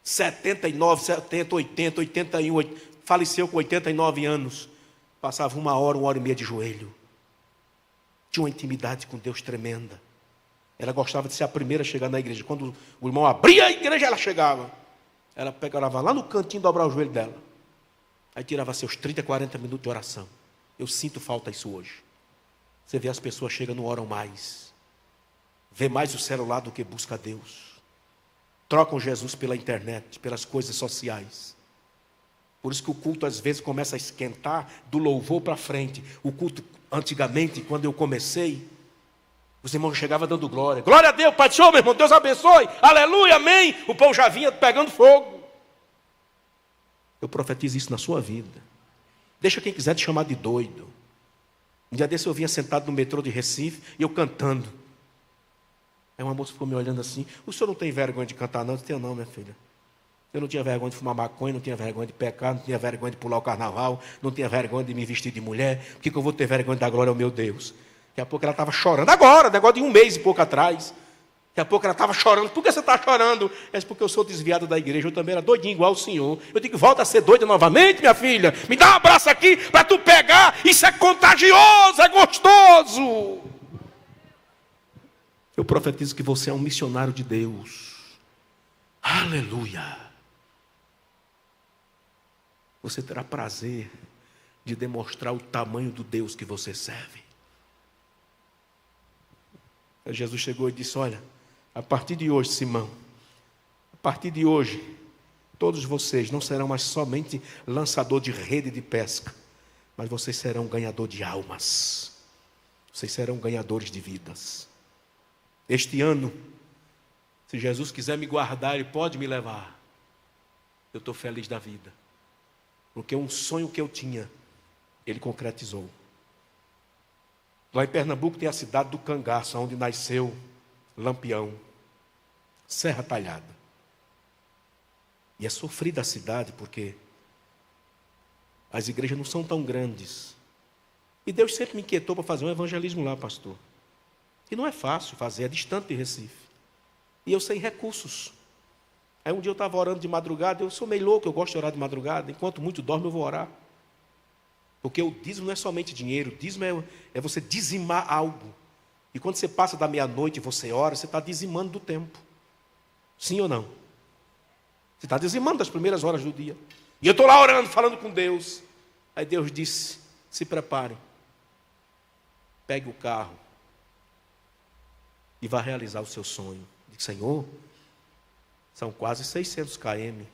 79, 70, 80, 81, faleceu com 89 anos. Passava 1 hora e meia de joelho. Tinha uma intimidade com Deus tremenda. Ela gostava de ser a primeira a chegar na igreja. Quando o irmão abria a igreja, ela chegava. Ela pegava lá no cantinho, dobrava o joelho dela. Aí tirava seus 30, 40 minutos de oração. Eu sinto falta disso hoje. Você vê as pessoas chegam, não oram mais. Vê mais o celular do que busca Deus. Trocam Jesus pela internet, pelas coisas sociais. Por isso que o culto às vezes começa a esquentar do louvor para frente. O culto, antigamente, quando eu comecei, os irmãos chegavam dando glória. Glória a Deus, Pai do Senhor, meu irmão, Deus abençoe. Aleluia, amém. O pão já vinha pegando fogo. Eu profetizo isso na sua vida. Deixa quem quiser te chamar de doido. Um dia desse eu vinha sentado no metrô de Recife e eu cantando. Aí uma moça ficou me olhando assim, o senhor não tem vergonha de cantar não? Eu disse, não, minha filha. Eu não tinha vergonha de fumar maconha, não tinha vergonha de pecar, não tinha vergonha de pular o carnaval, não tinha vergonha de me vestir de mulher. Por que eu vou ter vergonha de dar glória ao meu Deus? Daqui a pouco ela estava chorando. Agora, negócio de 1 mês e pouco atrás. Daqui a pouco ela estava chorando. Por que você está chorando? É porque eu sou desviado da igreja. Eu também era doidinho igual o senhor. Eu digo, volta a ser doida novamente, minha filha. Me dá um abraço aqui para tu pegar. Isso é contagioso, é gostoso. Eu profetizo que você é um missionário de Deus. Aleluia. Você terá prazer de demonstrar o tamanho do Deus que você serve. Aí Jesus chegou e disse, olha, a partir de hoje, Simão, a partir de hoje, todos vocês não serão mais somente lançador de rede de pesca, mas vocês serão ganhador de almas. Vocês serão ganhadores de vidas. Este ano, se Jesus quiser me guardar, Ele pode me levar. Eu estou feliz da vida. Porque um sonho que eu tinha, ele concretizou. Lá em Pernambuco tem a cidade do Cangaço, onde nasceu Lampião, Serra Talhada. E é sofrida a cidade porque as igrejas não são tão grandes. E Deus sempre me inquietou para fazer um evangelismo lá, pastor. E não é fácil fazer, é distante de Recife. E eu sem recursos. Aí um dia eu estava orando de madrugada, eu sou meio louco, eu gosto de orar de madrugada. Enquanto muito dorme, eu vou orar. Porque o dízimo não é somente dinheiro, o dízimo é você dizimar algo. E quando você passa da meia-noite e você ora, você está dizimando do tempo. Sim ou não? Você está dizimando das primeiras horas do dia. E eu estou lá orando, falando com Deus. Aí Deus disse, se preparem. Pegue o carro e vá realizar o seu sonho. Eu disse, Senhor, são quase 600 km.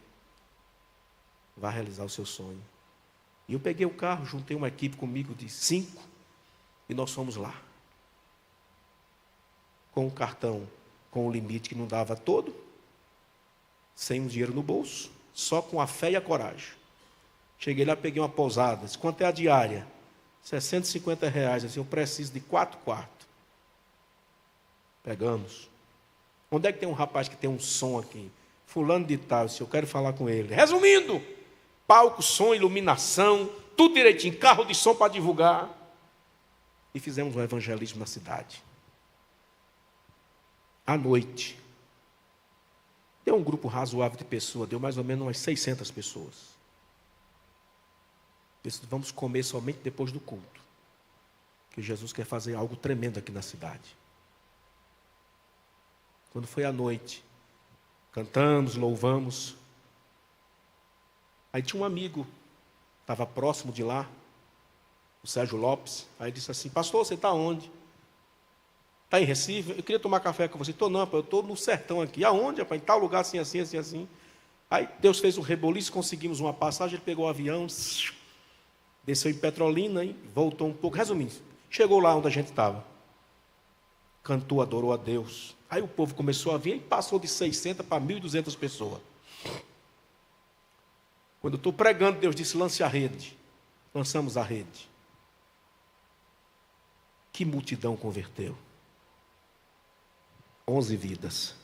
Vá realizar o seu sonho. E eu peguei o carro, juntei uma equipe comigo de 5 e nós fomos lá. Com o cartão, com o limite que não dava todo, sem um dinheiro no bolso, só com a fé e a coragem. Cheguei lá, peguei uma pousada, disse, quanto é a diária? R$650, assim, eu preciso de 4 quartos. Pegamos. Onde é que tem um rapaz que tem um som aqui? Fulano de tal, eu quero falar com ele. Resumindo, palco, som, iluminação, tudo direitinho, carro de som para divulgar. E fizemos um evangelismo na cidade. À noite, deu um grupo razoável de pessoas, deu mais ou menos umas 600 pessoas. Disse, vamos comer somente depois do culto, que Jesus quer fazer algo tremendo aqui na cidade. Quando foi à noite, cantamos, louvamos. Aí tinha um amigo, estava próximo de lá, o Sérgio Lopes. Aí disse assim, pastor, você está onde? Está em Recife? Eu queria tomar café com você. Estou não, eu estou no sertão aqui. Aonde, rapaz? Em tal lugar, assim, assim, assim, assim. Aí Deus fez um reboliço, conseguimos uma passagem, ele pegou o avião, desceu em Petrolina e voltou um pouco. Resumindo, chegou lá onde a gente estava. Cantou, adorou a Deus. Aí o povo começou a vir e passou de 600 para 1.200 pessoas. Quando eu estou pregando, Deus disse, lance a rede. Lançamos a rede. Que multidão converteu. 11 vidas.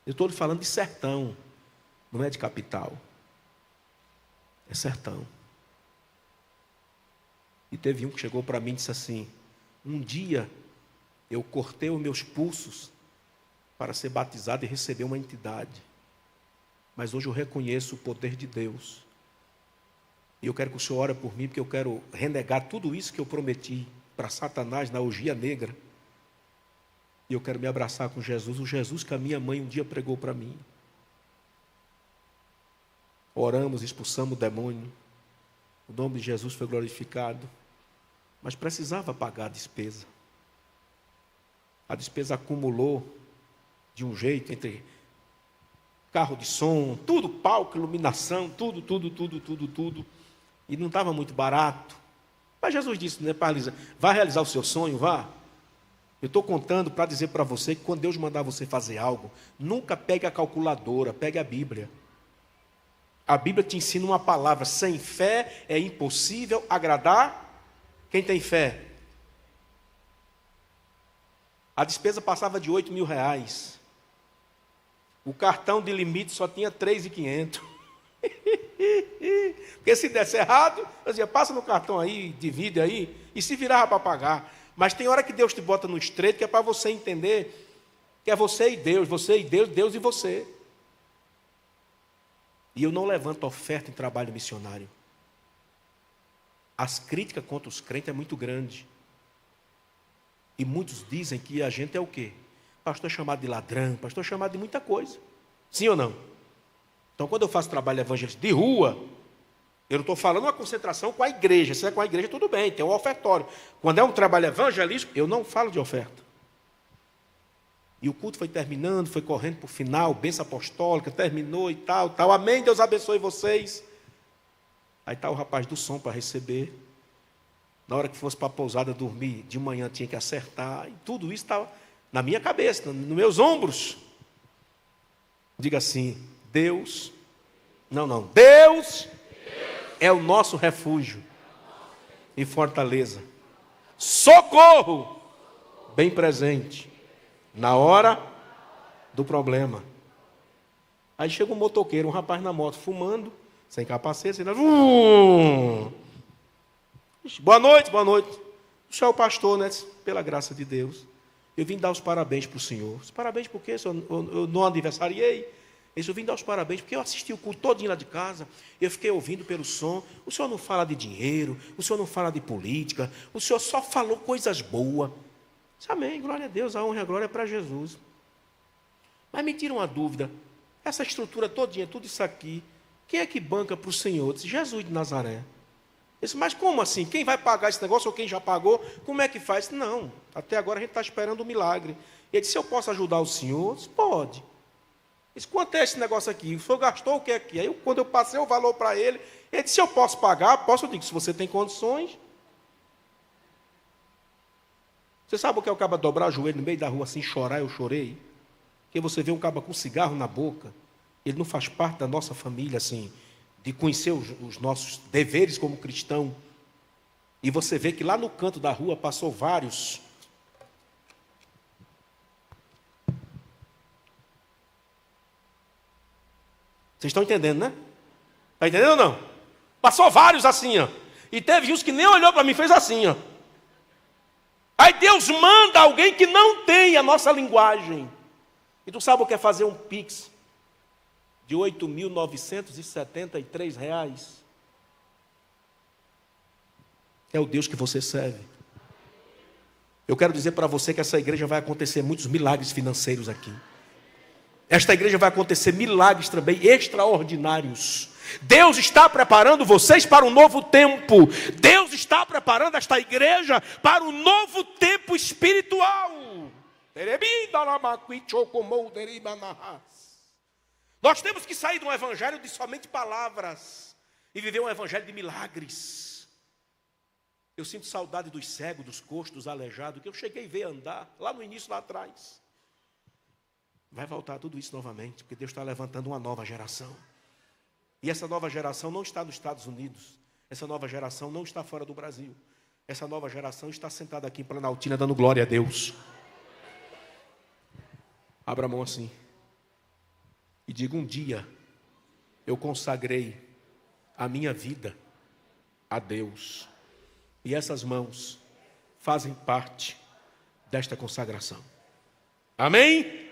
Eu estou lhe falando de sertão, não é de capital. É sertão. E teve um que chegou para mim e disse assim, um dia eu cortei os meus pulsos para ser batizado e receber uma entidade. Mas hoje eu reconheço o poder de Deus. E eu quero que o Senhor ore por mim, porque eu quero renegar tudo isso que eu prometi para Satanás na orgia negra. E eu quero me abraçar com Jesus, o Jesus que a minha mãe um dia pregou para mim. Oramos, expulsamos o demônio. O nome de Jesus foi glorificado. Mas precisava pagar a despesa. A despesa acumulou de um jeito entre carro de som, tudo, palco, iluminação, tudo. E não estava muito barato. Mas Jesus disse, né, Paralisa, vá realizar o seu sonho, vá. Eu estou contando para dizer para você que quando Deus mandar você fazer algo, nunca pegue a calculadora, pegue a Bíblia. A Bíblia te ensina uma palavra, sem fé é impossível agradar quem tem fé. A despesa passava de R$8.000. O cartão de limite só tinha 3.500. Porque se desse errado, eu dizia, passa no cartão aí, divide aí, e se virava para pagar. Mas tem hora que Deus te bota no estreito, que é para você entender que é você e Deus, Deus e você. E eu não levanto oferta em trabalho missionário. As críticas contra os crentes é muito grande. E muitos dizem que a gente é o quê? Pastor é chamado de ladrão, pastor é chamado de muita coisa. Sim ou não? Então, quando eu faço trabalho evangelístico de rua, eu não estou falando uma concentração com a igreja. Se é com a igreja, tudo bem, tem um ofertório. Quando é um trabalho evangelístico, eu não falo de oferta. E o culto foi terminando, foi correndo para o final, bênção apostólica, terminou e tal. Amém, Deus abençoe vocês. Aí está o rapaz do som para receber. Na hora que fosse para a pousada dormir, de manhã tinha que acertar. E tudo isso estava na minha cabeça, nos meus ombros. Diga assim, Deus Não. Deus é o nosso refúgio e fortaleza. Socorro bem presente na hora do problema. Aí chega um motoqueiro, um rapaz na moto, fumando, sem capacete, sem nada. Boa noite. O senhor é o pastor, né? Pela graça de Deus. Eu vim dar os parabéns para o senhor. Os parabéns por quê? Eu não aniversariei. Eu vim dar os parabéns porque eu assisti o culto todinho lá de casa. Eu fiquei ouvindo pelo som. O senhor não fala de dinheiro. O senhor não fala de política. O senhor só falou coisas boas. Amém, glória a Deus. A honra e a glória é para Jesus. Mas me tira uma dúvida. Essa estrutura todinha, tudo isso aqui, quem é que banca para o senhor? Eu disse, Jesus de Nazaré. Eu disse, mas como assim? Quem vai pagar esse negócio ou quem já pagou? Como é que faz? Não, até agora a gente está esperando um milagre. Ele disse, eu posso ajudar o senhor? Eu disse, pode. Ele disse, quanto é esse negócio aqui? O senhor gastou o que aqui? Aí quando eu passei o valor para ele, ele disse, eu posso pagar? Posso? Eu digo, se você tem condições. Você sabe o que é o caba dobrar o joelho no meio da rua assim, chorar? Eu chorei. Porque você vê um caba com cigarro na boca, ele não faz parte da nossa família, assim, de conhecer os nossos deveres como cristão. E você vê que lá no canto da rua passou vários. Vocês estão entendendo, né? Está entendendo ou não? Passou vários assim, ó. E teve uns que nem olhou para mim, fez assim, ó. Aí Deus manda alguém que não tem a nossa linguagem. E tu sabe o que é fazer um Pix de R$ 8.973? É o Deus que você serve. Eu quero dizer para você que essa igreja vai acontecer muitos milagres financeiros aqui. Esta igreja vai acontecer milagres também extraordinários. Deus está preparando vocês para um novo tempo. Deus está preparando esta igreja para um novo tempo espiritual. Nós temos que sair de um evangelho de somente palavras e viver um evangelho de milagres. Eu sinto saudade dos cegos, dos coxos, dos aleijados, que eu cheguei a ver andar lá no início, lá atrás. Vai voltar tudo isso novamente, porque Deus está levantando uma nova geração. E essa nova geração não está nos Estados Unidos. Essa nova geração não está fora do Brasil. Essa nova geração está sentada aqui em Planaltina, dando glória a Deus. Abra a mão assim. E diga, um dia eu consagrei a minha vida a Deus. E essas mãos fazem parte desta consagração. Amém?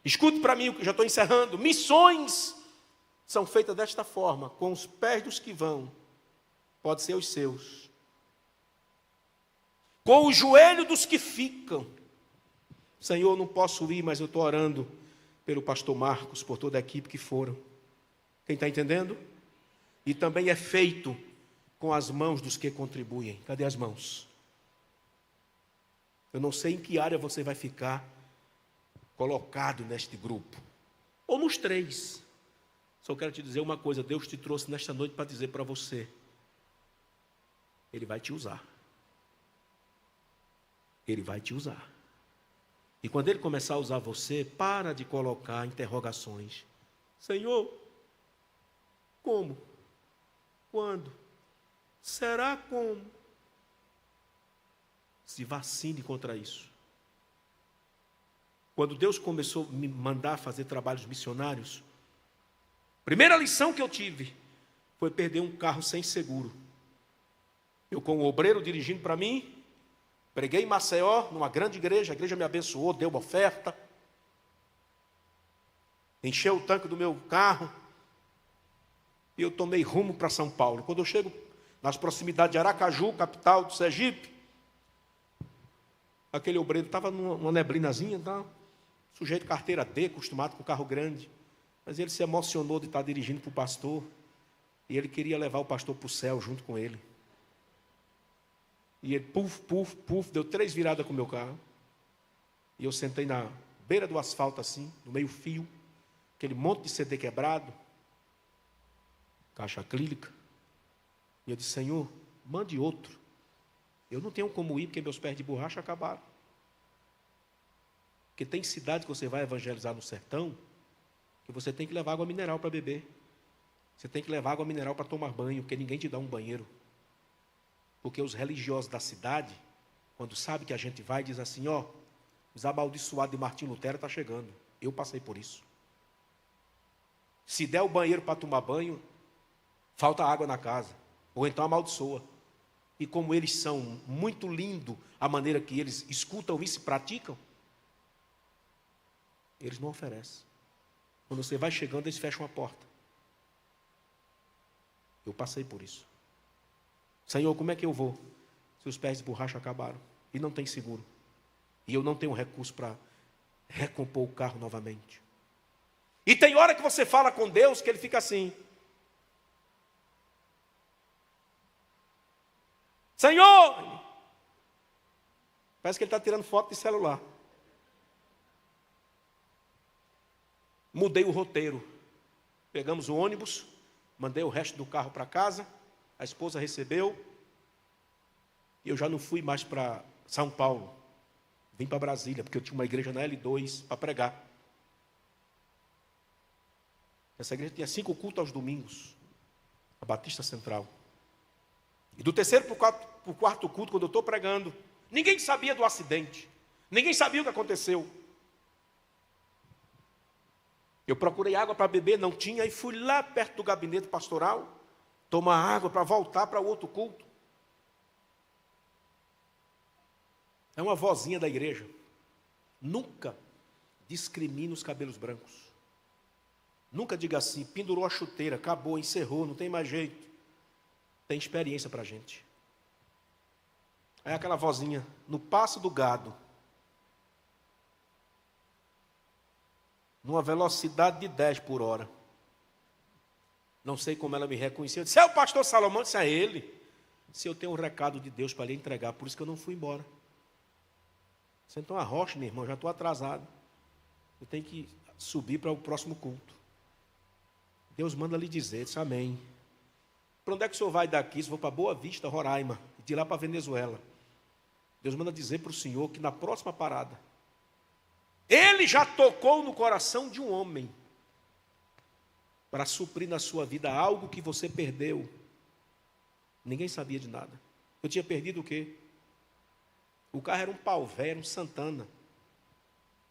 Escute para mim, que já estou encerrando. Missões são feitas desta forma, com os pés dos que vão. Pode ser os seus. Com o joelho dos que ficam. Senhor, não posso ir, mas eu estou orando pelo pastor Marcos, por toda a equipe que foram. Quem está entendendo? E também é feito com as mãos dos que contribuem. Cadê as mãos? Eu não sei em que área você vai ficar colocado neste grupo. Ou nos três. Só quero te dizer uma coisa. Deus te trouxe nesta noite para dizer para você. Ele vai te usar. Ele vai te usar. E quando Ele começar a usar você, para de colocar interrogações. Senhor, como? Quando? Será como? Se vacine contra isso. Quando Deus começou a me mandar fazer trabalhos missionários, a primeira lição que eu tive foi perder um carro sem seguro. Eu com o obreiro dirigindo para mim, preguei em Maceió, numa grande igreja, a igreja me abençoou, deu uma oferta, encheu o tanque do meu carro, e eu tomei rumo para São Paulo. Quando eu chego nas proximidades de Aracaju, capital do Sergipe, aquele obreiro estava numa neblinazinha, tá? Sujeito carteira D, acostumado com carro grande, mas ele se emocionou de estar dirigindo para o pastor, e ele queria levar o pastor para o céu junto com ele. E ele, puf, deu 3 viradas com o meu carro. E eu sentei na beira do asfalto assim, no meio fio, aquele monte de CD quebrado, caixa acrílica. E eu disse, Senhor, mande outro. Eu não tenho como ir, porque meus pés de borracha acabaram. Porque tem cidade que você vai evangelizar no sertão, que você tem que levar água mineral para beber. Você tem que levar água mineral para tomar banho, porque ninguém te dá um banheiro. Porque os religiosos da cidade, quando sabem que a gente vai, diz assim, ó, os amaldiçoados de Martim Lutero está chegando. Eu passei por isso. Se der o banheiro para tomar banho, falta água na casa. Ou então amaldiçoa. E como eles são muito lindos, a maneira que eles escutam isso e praticam, eles não oferecem. Quando você vai chegando, eles fecham a porta. Eu passei por isso. Senhor, como é que eu vou? Se os pés de borracha acabaram e não tem seguro. E eu não tenho recurso para recompor o carro novamente. E tem hora que você fala com Deus que Ele fica assim. Senhor! Parece que Ele está tirando foto de celular. Mudei o roteiro. Pegamos o ônibus, mandei o resto do carro para casa, a esposa recebeu, e eu já não fui mais para São Paulo. Vim para Brasília, porque eu tinha uma igreja na L2 para pregar. Essa igreja tinha 5 cultos aos domingos, a Batista Central. E do terceiro para o quarto culto, quando eu estou pregando, ninguém sabia do acidente, ninguém sabia o que aconteceu. Eu procurei água para beber, não tinha, e fui lá perto do gabinete pastoral, tomar água para voltar para o outro culto. É uma vozinha da igreja. Nunca discrimine os cabelos brancos. Nunca diga assim, pendurou a chuteira, acabou, encerrou, não tem mais jeito. Tem experiência para a gente. Aí aquela vozinha, no passo do gado, numa velocidade de 10 por hora. Não sei como ela me reconheceu. Eu disse, é o pastor Salomão? Eu disse, é ele. Se eu tenho um recado de Deus para lhe entregar, por isso que eu não fui embora. Sentou uma rocha, meu irmão, já estou atrasado. Eu tenho que subir para o próximo culto. Deus manda lhe dizer, disse, amém. Para onde é que o senhor vai daqui? Se vou para Boa Vista, Roraima, e de lá para Venezuela. Deus manda dizer para o senhor que na próxima parada, Ele já tocou no coração de um homem para suprir na sua vida algo que você perdeu. Ninguém sabia de nada. Eu tinha perdido o quê? O carro era um pau velho, era um Santana,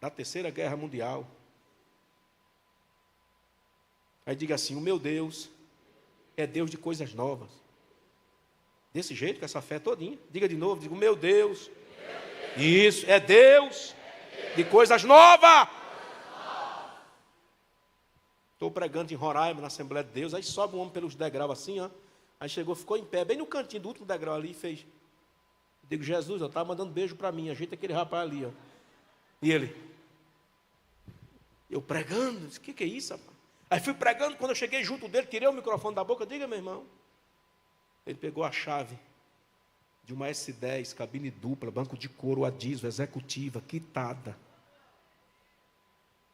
da Terceira Guerra Mundial. Aí diga assim, o meu Deus é Deus de coisas novas. Desse jeito, com essa fé todinha. Diga de novo, diga, o meu Deus. Isso, é Deus de coisas novas. Estou pregando em Roraima, na Assembleia de Deus. Aí sobe um homem pelos degraus assim, ó. Aí chegou, ficou em pé, bem no cantinho do último degrau ali, e fez. Eu digo, Jesus, eu estava mandando beijo para mim, ajeita aquele rapaz ali, ó. E ele, eu pregando, disse, o que é isso, rapaz? Aí fui pregando, quando eu cheguei junto dele, tirei o microfone da boca, diga, meu irmão. Ele pegou a chave de uma S10, cabine dupla, banco de couro a diesel, executiva, quitada.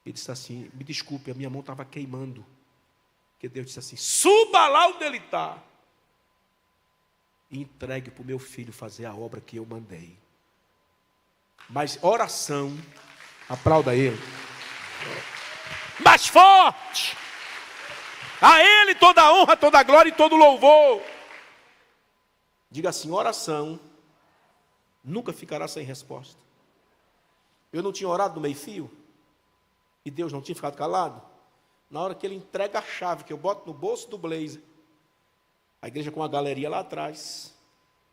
Ele disse assim, me desculpe, a minha mão estava queimando. Porque Deus disse assim, suba lá onde ele está. E entregue para o meu filho fazer a obra que eu mandei. Mas oração, aplauda ele. Mais forte. A ele toda a honra, toda a glória e todo o louvor. Diga assim, oração nunca ficará sem resposta. Eu não tinha orado no meio-fio? E Deus não tinha ficado calado? Na hora que Ele entrega a chave, que eu boto no bolso do blazer, a igreja com a galeria lá atrás,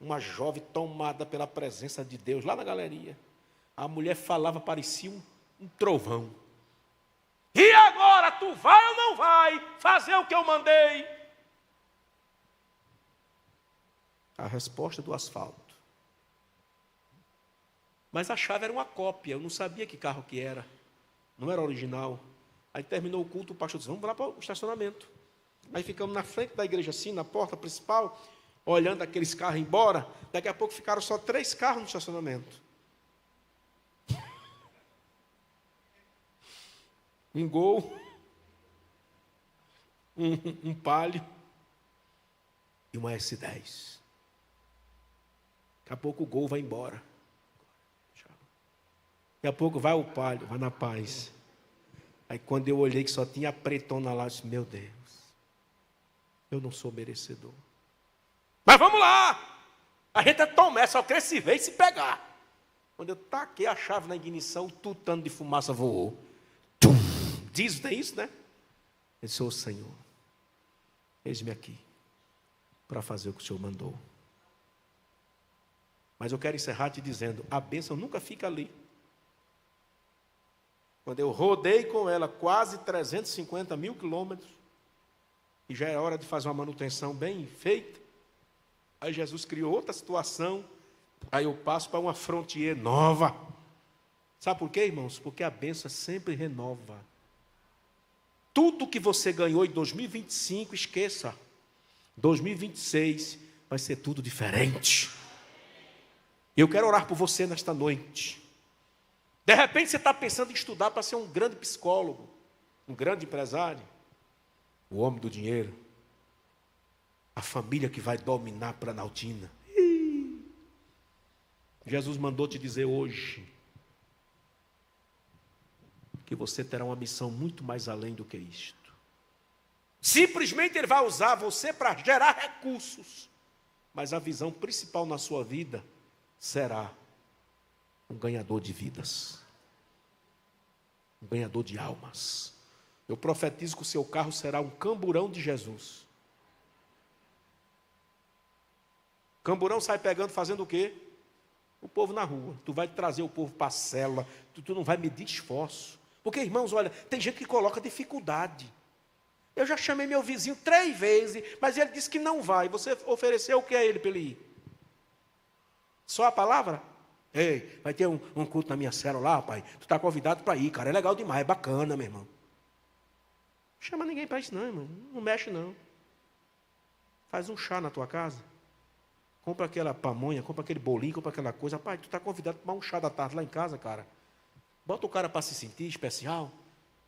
uma jovem tomada pela presença de Deus lá na galeria. A mulher falava, parecia um trovão. E agora, tu vai ou não vai fazer o que eu mandei? A resposta do asfalto. Mas a chave era uma cópia, eu não sabia que carro que era. Não era original. Aí terminou o culto, o pastor disse, vamos lá para o estacionamento. Aí ficamos na frente da igreja assim, na porta principal, olhando aqueles carros embora. Daqui a pouco ficaram só 3 carros no estacionamento. Um Gol, um Palio e uma S10. Daqui a pouco o Gol vai embora. Daqui a pouco vai o Palio, vai na paz. Aí quando eu olhei que só tinha a pretona lá, eu disse, meu Deus. Eu não sou merecedor. Mas vamos lá! A gente é Tomé, só crê se ver e se pegar. Quando eu taquei a chave na ignição, o tutano de fumaça voou. Tum! Diz, tem isso, né? Eu sou o Senhor. Eis-me aqui para fazer o que o Senhor mandou. Mas eu quero encerrar te dizendo, a bênção nunca fica ali. Quando eu rodei com ela quase 350 mil quilômetros, e já era hora de fazer uma manutenção bem feita, aí Jesus criou outra situação, aí eu passo para uma frontier nova. Sabe por quê, irmãos? Porque a bênção sempre renova. Tudo que você ganhou em 2025, esqueça. 2026 vai ser tudo diferente. Eu quero orar por você nesta noite. De repente você está pensando em estudar para ser um grande psicólogo, um grande empresário, o homem do dinheiro, a família que vai dominar Planaltina. Jesus mandou te dizer hoje que você terá uma missão muito mais além do que isto. Simplesmente Ele vai usar você para gerar recursos, mas a visão principal na sua vida será um ganhador de vidas, um ganhador de almas. Eu profetizo que o seu carro será um camburão de Jesus. Camburão sai pegando, fazendo o quê? O povo na rua. Tu vai trazer o povo para a célula, tu não vai medir esforço. Porque, irmãos, olha, tem gente que coloca dificuldade. Eu já chamei meu vizinho 3 vezes, mas ele disse que não vai. Você ofereceu o que a ele para ele ir? Só a palavra? Ei, vai ter um culto na minha célula lá, pai. Tu está convidado para ir, cara. É legal demais, é bacana, meu irmão. Não chama ninguém para isso não, irmão. Não mexe não. Faz um chá na tua casa. Compra aquela pamonha, compra aquele bolinho, compra aquela coisa. Pai, tu está convidado para tomar um chá da tarde lá em casa, cara. Bota o cara para se sentir especial.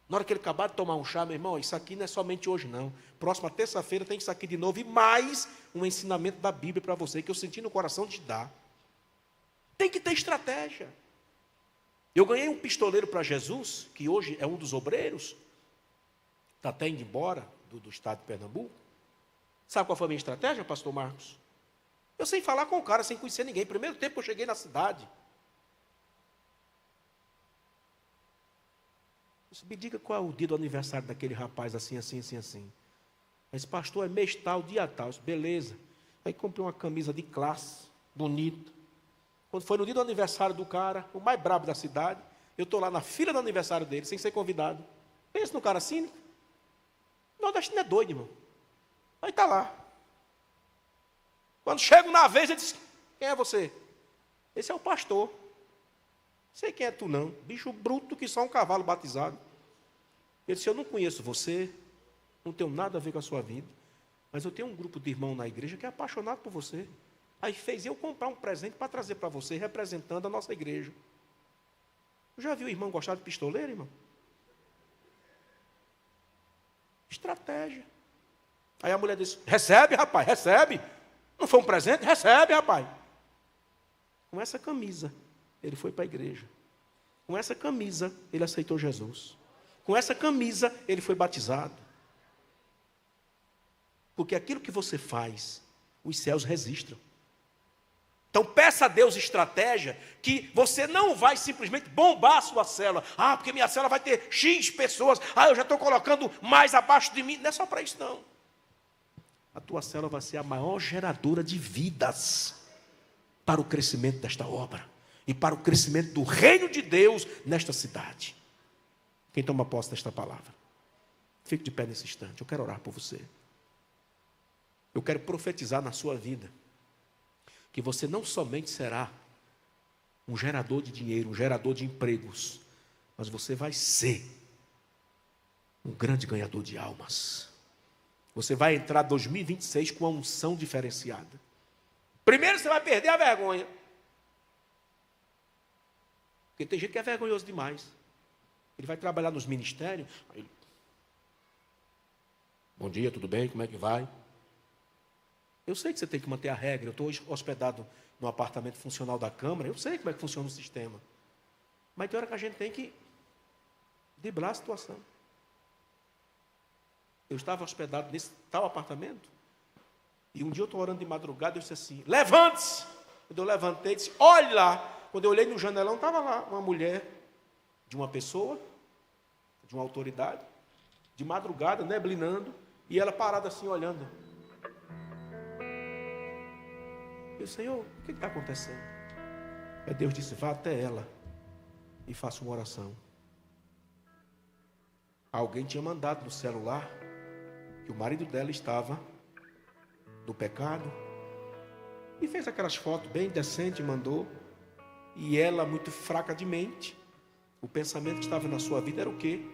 Na hora que ele acabar de tomar um chá, meu irmão, isso aqui não é somente hoje não. Próxima terça-feira tem isso aqui de novo. E mais um ensinamento da Bíblia para você, que eu senti no coração de dar. Tem que ter estratégia. Eu ganhei um pistoleiro para Jesus, que hoje é um dos obreiros. Está até indo embora do estado de Pernambuco. Sabe qual foi a minha estratégia, pastor Marcos? Eu sem falar com o cara, sem conhecer ninguém. Primeiro tempo que eu cheguei na cidade. Eu disse, me diga qual é o dia do aniversário daquele rapaz, assim. Esse pastor é mês tal, dia tal. Eu disse, beleza. Aí comprei uma camisa de classe, bonita. Quando foi no dia do aniversário do cara, o mais brabo da cidade, eu estou lá na fila do aniversário dele, sem ser convidado. Pensa no cara cínico. O nordestino é doido, irmão. Aí está lá. Quando chego na vez, ele diz, quem é você? Esse é o pastor. Sei quem é tu não. Bicho bruto que só um cavalo batizado. Ele disse, eu não conheço você, não tenho nada a ver com a sua vida, mas eu tenho um grupo de irmãos na igreja que é apaixonado por você. Aí fez eu comprar um presente para trazer para você, representando a nossa igreja. Já viu o irmão gostar de pistoleiro, irmão? Estratégia. Aí a mulher disse, recebe, rapaz, recebe. Não foi um presente? Recebe, rapaz. Com essa camisa, ele foi para a igreja. Com essa camisa, ele aceitou Jesus. Com essa camisa, ele foi batizado. Porque aquilo que você faz, os céus registram. Então peça a Deus estratégia, que você não vai simplesmente bombar a sua célula. Ah, porque minha célula vai ter X pessoas. Ah, eu já estou colocando mais abaixo de mim. Não é só para isso não. A tua célula vai ser a maior geradora de vidas para o crescimento desta obra e para o crescimento do reino de Deus nesta cidade. Quem toma posse desta palavra? Fique de pé nesse instante. Eu quero orar por você. Eu quero profetizar na sua vida que você não somente será um gerador de dinheiro, um gerador de empregos, mas você vai ser um grande ganhador de almas. Você vai entrar 2026 com uma unção diferenciada. Primeiro você vai perder a vergonha. Porque tem gente que é vergonhoso demais. Ele vai trabalhar nos ministérios. Aí ele, bom dia, tudo bem? Como é que vai? Eu sei que você tem que manter a regra. Eu estou hoje hospedado no apartamento funcional da Câmara. Eu sei como é que funciona o sistema. Mas tem hora que a gente tem que driblar a situação. Eu estava hospedado nesse tal apartamento. E um dia eu estou orando de madrugada, eu disse assim, levante-se. Quando eu levantei, disse, olhe lá. Quando eu olhei no janelão, estava lá uma mulher de uma pessoa, de uma autoridade, de madrugada, neblinando, e ela parada assim, olhando. Eu disse, Senhor, o que está acontecendo? Aí Deus disse, vá até ela e faça uma oração. Alguém tinha mandado no celular que o marido dela estava no pecado e fez aquelas fotos bem decentes e mandou. E ela, muito fraca de mente, o pensamento que estava na sua vida era o quê?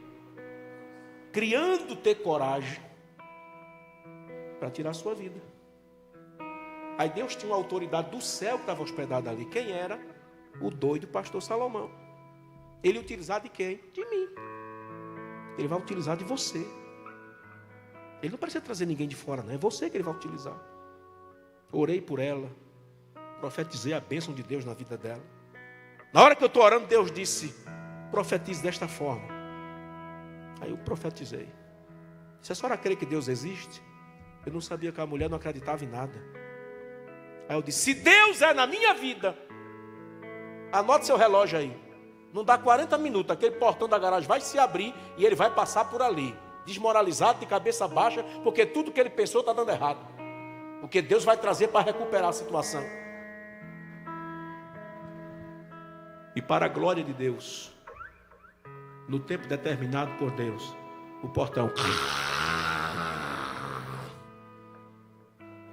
Criando ter coragem para tirar a sua vida. Aí Deus tinha uma autoridade do céu que estava hospedada ali. Quem era? O doido pastor Salomão. Ele utilizar de quem? De mim. Ele vai utilizar de você. Ele não precisa trazer ninguém de fora, não. É você que ele vai utilizar. Orei por ela. Profetizei a bênção de Deus na vida dela. Na hora que eu estou orando, Deus disse, profetize desta forma. Aí eu profetizei. Se a senhora crê que Deus existe, eu não sabia que a mulher não acreditava em nada. Aí eu disse, se Deus é na minha vida, anote seu relógio aí. Não dá 40 minutos, aquele portão da garagem vai se abrir e ele vai passar por ali, desmoralizado, de cabeça baixa, porque tudo que ele pensou está dando errado. Porque Deus vai trazer para recuperar a situação. E para a glória de Deus, no tempo determinado por Deus, o portão.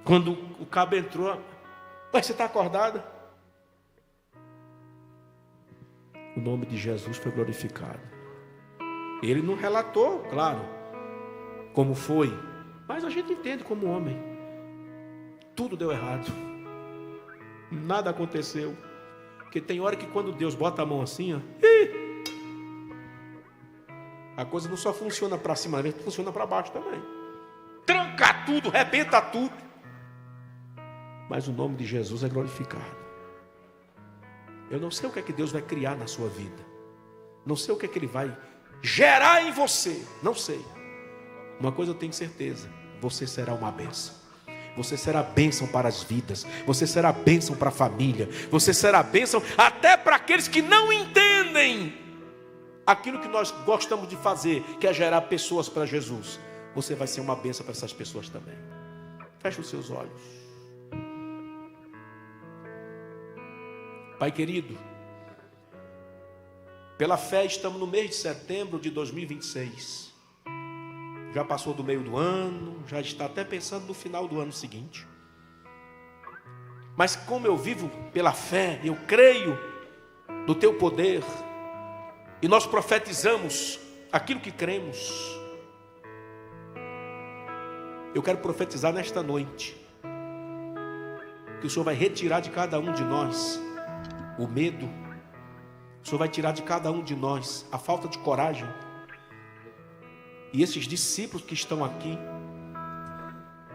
Quando o cabo entrou, mas você está acordada? O nome de Jesus foi glorificado. Ele não relatou, claro, como foi, mas a gente entende como homem. Tudo deu errado. Nada aconteceu. Porque tem hora que quando Deus bota a mão assim, ó, a coisa não só funciona para cima, mas funciona para baixo também. Tranca tudo, rebenta tudo. Mas o nome de Jesus é glorificado. Eu não sei o que é que Deus vai criar na sua vida. Não sei o que é que Ele vai gerar em você. Não sei. Uma coisa eu tenho certeza. Você será uma bênção. Você será bênção para as vidas. Você será bênção para a família. Você será bênção até para aqueles que não entendem aquilo que nós gostamos de fazer, que é gerar pessoas para Jesus. Você vai ser uma bênção para essas pessoas também. Feche os seus olhos. Pai querido, pela fé estamos no mês de setembro de 2026. Já passou do meio do ano, já está até pensando no final do ano seguinte. Mas como eu vivo pela fé, eu creio no Teu poder, e nós profetizamos aquilo que cremos. Eu quero profetizar nesta noite, que o Senhor vai retirar de cada um de nós o medo, o Senhor vai tirar de cada um de nós a falta de coragem. E esses discípulos que estão aqui,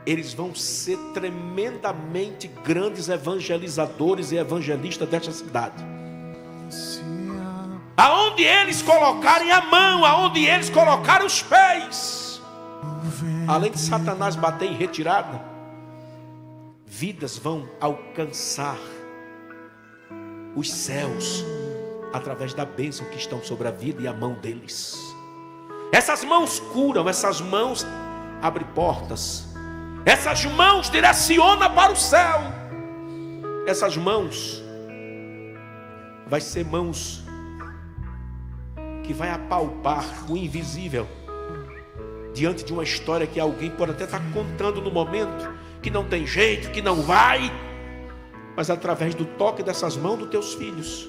eles vão ser tremendamente grandes evangelizadores e evangelistas desta cidade. Aonde eles colocarem a mão, aonde eles colocarem os pés, além de Satanás bater em retirada, vidas vão alcançar os céus através da bênção que estão sobre a vida e a mão deles. Essas mãos curam, essas mãos abrem portas, essas mãos direcionam para o céu. Essas mãos vai ser mãos que vai apalpar o invisível diante de uma história que alguém pode até estar contando no momento, que não tem jeito, que não vai, mas através do toque dessas mãos dos teus filhos,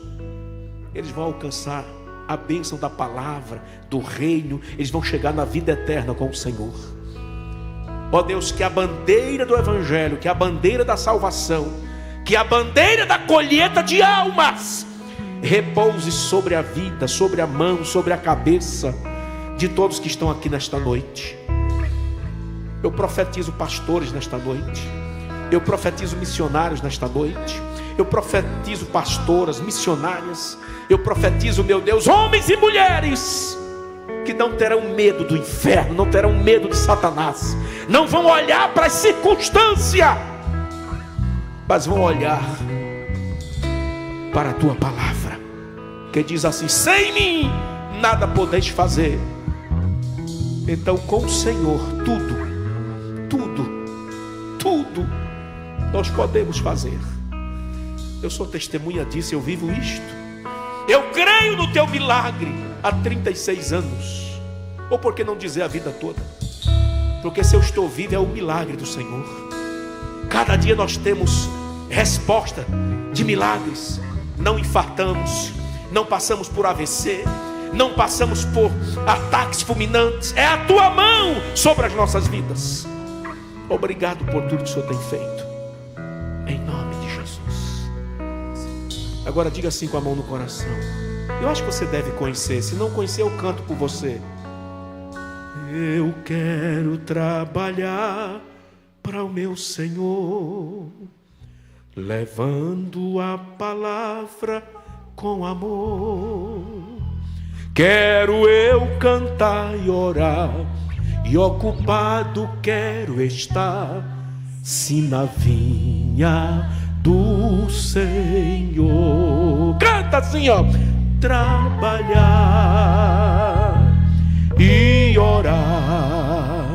eles vão alcançar a bênção da palavra, do reino, eles vão chegar na vida eterna com o Senhor. Ó Deus, que a bandeira do Evangelho, que a bandeira da salvação, que a bandeira da colheita de almas repouse sobre a vida, sobre a mão, sobre a cabeça de todos que estão aqui nesta noite. Eu profetizo pastores nesta noite, eu profetizo missionários nesta noite, eu profetizo pastoras, missionárias, eu profetizo, meu Deus, homens e mulheres que não terão medo do inferno, não terão medo de Satanás, não vão olhar para as circunstâncias, mas vão olhar para a tua palavra, que diz assim: sem mim nada podeis fazer. Então com o Senhor tudo nós podemos fazer. Eu sou testemunha disso, eu vivo isto. Eu creio no teu milagre há 36 anos. Ou por que não dizer a vida toda? Porque se eu estou vivo é o milagre do Senhor. Cada dia nós temos resposta de milagres. Não infartamos, não passamos por AVC, não passamos por ataques fulminantes. É a tua mão sobre as nossas vidas. Obrigado por tudo que o Senhor tem feito, em nome de Jesus. Agora diga assim com a mão no coração. Eu acho que você deve conhecer. Se não conhecer, eu canto por você. Eu quero trabalhar para o meu Senhor, levando a palavra com amor. Quero eu cantar e orar, e ocupado quero estar, se na vinha do Senhor. Canta assim, ó. Trabalhar e orar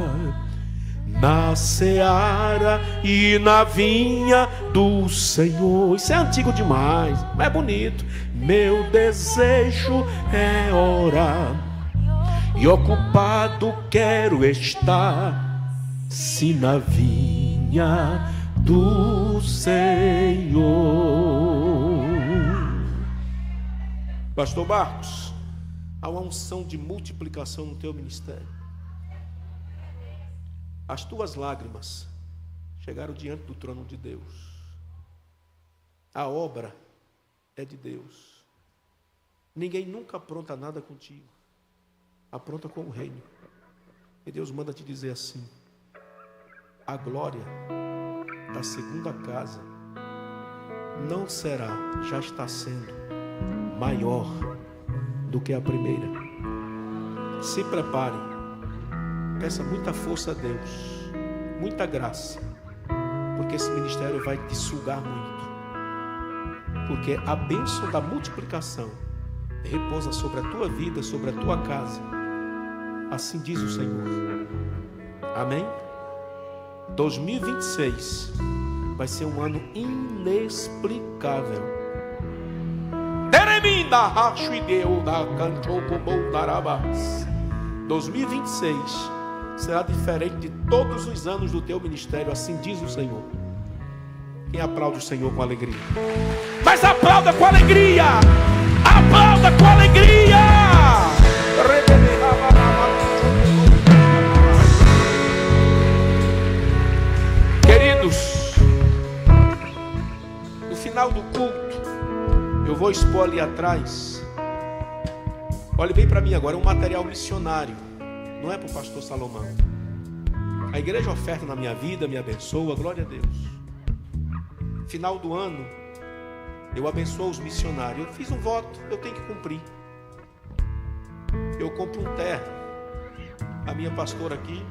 na seara e na vinha do Senhor. Isso é antigo demais, mas é bonito. Meu desejo é orar, e ocupado quero estar, se na vinha do Senhor. Pastor Marcos, há uma unção de multiplicação no teu ministério. As tuas lágrimas chegaram diante do trono de Deus. A obra é de Deus. Ninguém nunca apronta nada contigo. Apronta com o reino. E Deus manda te dizer assim: a glória da segunda casa não será, já está sendo maior do que a primeira. Se prepare, peça muita força a Deus, muita graça, porque esse ministério vai te sugar muito, porque a bênção da multiplicação repousa sobre a tua vida, sobre a tua casa. Assim diz o Senhor. Amém? 2026 vai ser um ano inexplicável. 2026 será diferente de todos os anos do teu ministério. Assim diz o Senhor. Quem aplaude o Senhor com alegria? Mas aplauda com alegria! Aplauda com alegria! Queridos, no final do culto, eu vou expor ali atrás. Olhe bem para mim agora, é um material missionário. Não é para o pastor Salomão. A igreja oferta na minha vida, me abençoa, glória a Deus. Final do ano, eu abençoo os missionários. Eu fiz um voto, eu tenho que cumprir. Eu compro um terno. A minha pastora aqui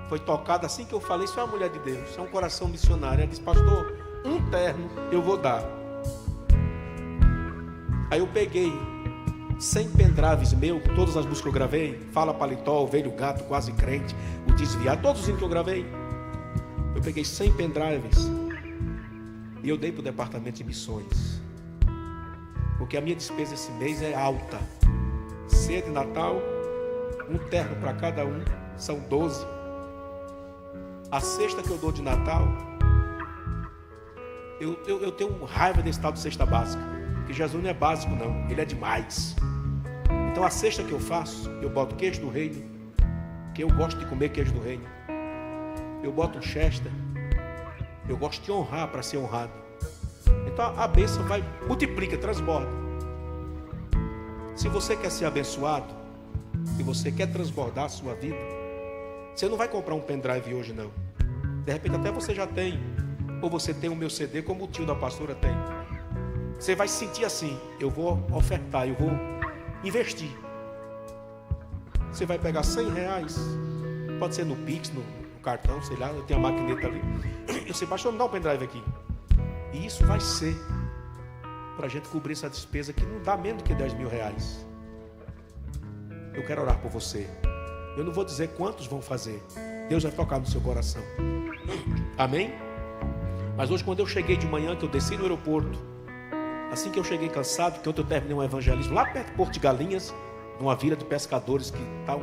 foi tocada assim que eu falei. Isso é uma mulher de Deus, isso é um coração missionário. Ela disse: pastor, um terno eu vou dar. Aí eu peguei 100 pendrives meu, com todas as músicas que eu gravei. Fala Paletó, o Velho Gato, Quase Crente, o Desviado, todos os hinos que eu gravei. Eu peguei 100 pendrives e eu dei para o departamento de missões, porque a minha despesa esse mês é alta. Ceia de Natal, um terno para cada um, são 12. A cesta que eu dou de Natal, eu tenho raiva desse tal de cesta básica, que Jesus não é básico não, ele é demais. Então a cesta que eu faço, eu boto queijo do reino, que eu gosto de comer queijo do reino. Eu boto um Chester, eu gosto de honrar para ser honrado. Então a bênção vai, multiplica, transborda. Se você quer ser abençoado, se você quer transbordar a sua vida, você não vai comprar um pendrive hoje não. De repente até você já tem, ou você tem o meu CD como o tio da pastora tem. Você vai se sentir assim: eu vou ofertar, eu vou investir. Você vai pegar 100 reais, pode ser no Pix, no cartão, sei lá, eu tenho a maquineta ali. Eu sei, pastor, me dá um pendrive aqui. E isso vai ser para a gente cobrir essa despesa que não dá menos do que 10 mil reais. Eu quero orar por você. Eu não vou dizer quantos vão fazer. Deus vai tocar no seu coração. Amém? Mas hoje, quando eu cheguei de manhã, que eu desci no aeroporto, assim que eu cheguei cansado, que ontem eu terminei um evangelismo lá perto de Porto de Galinhas, numa vila de pescadores que está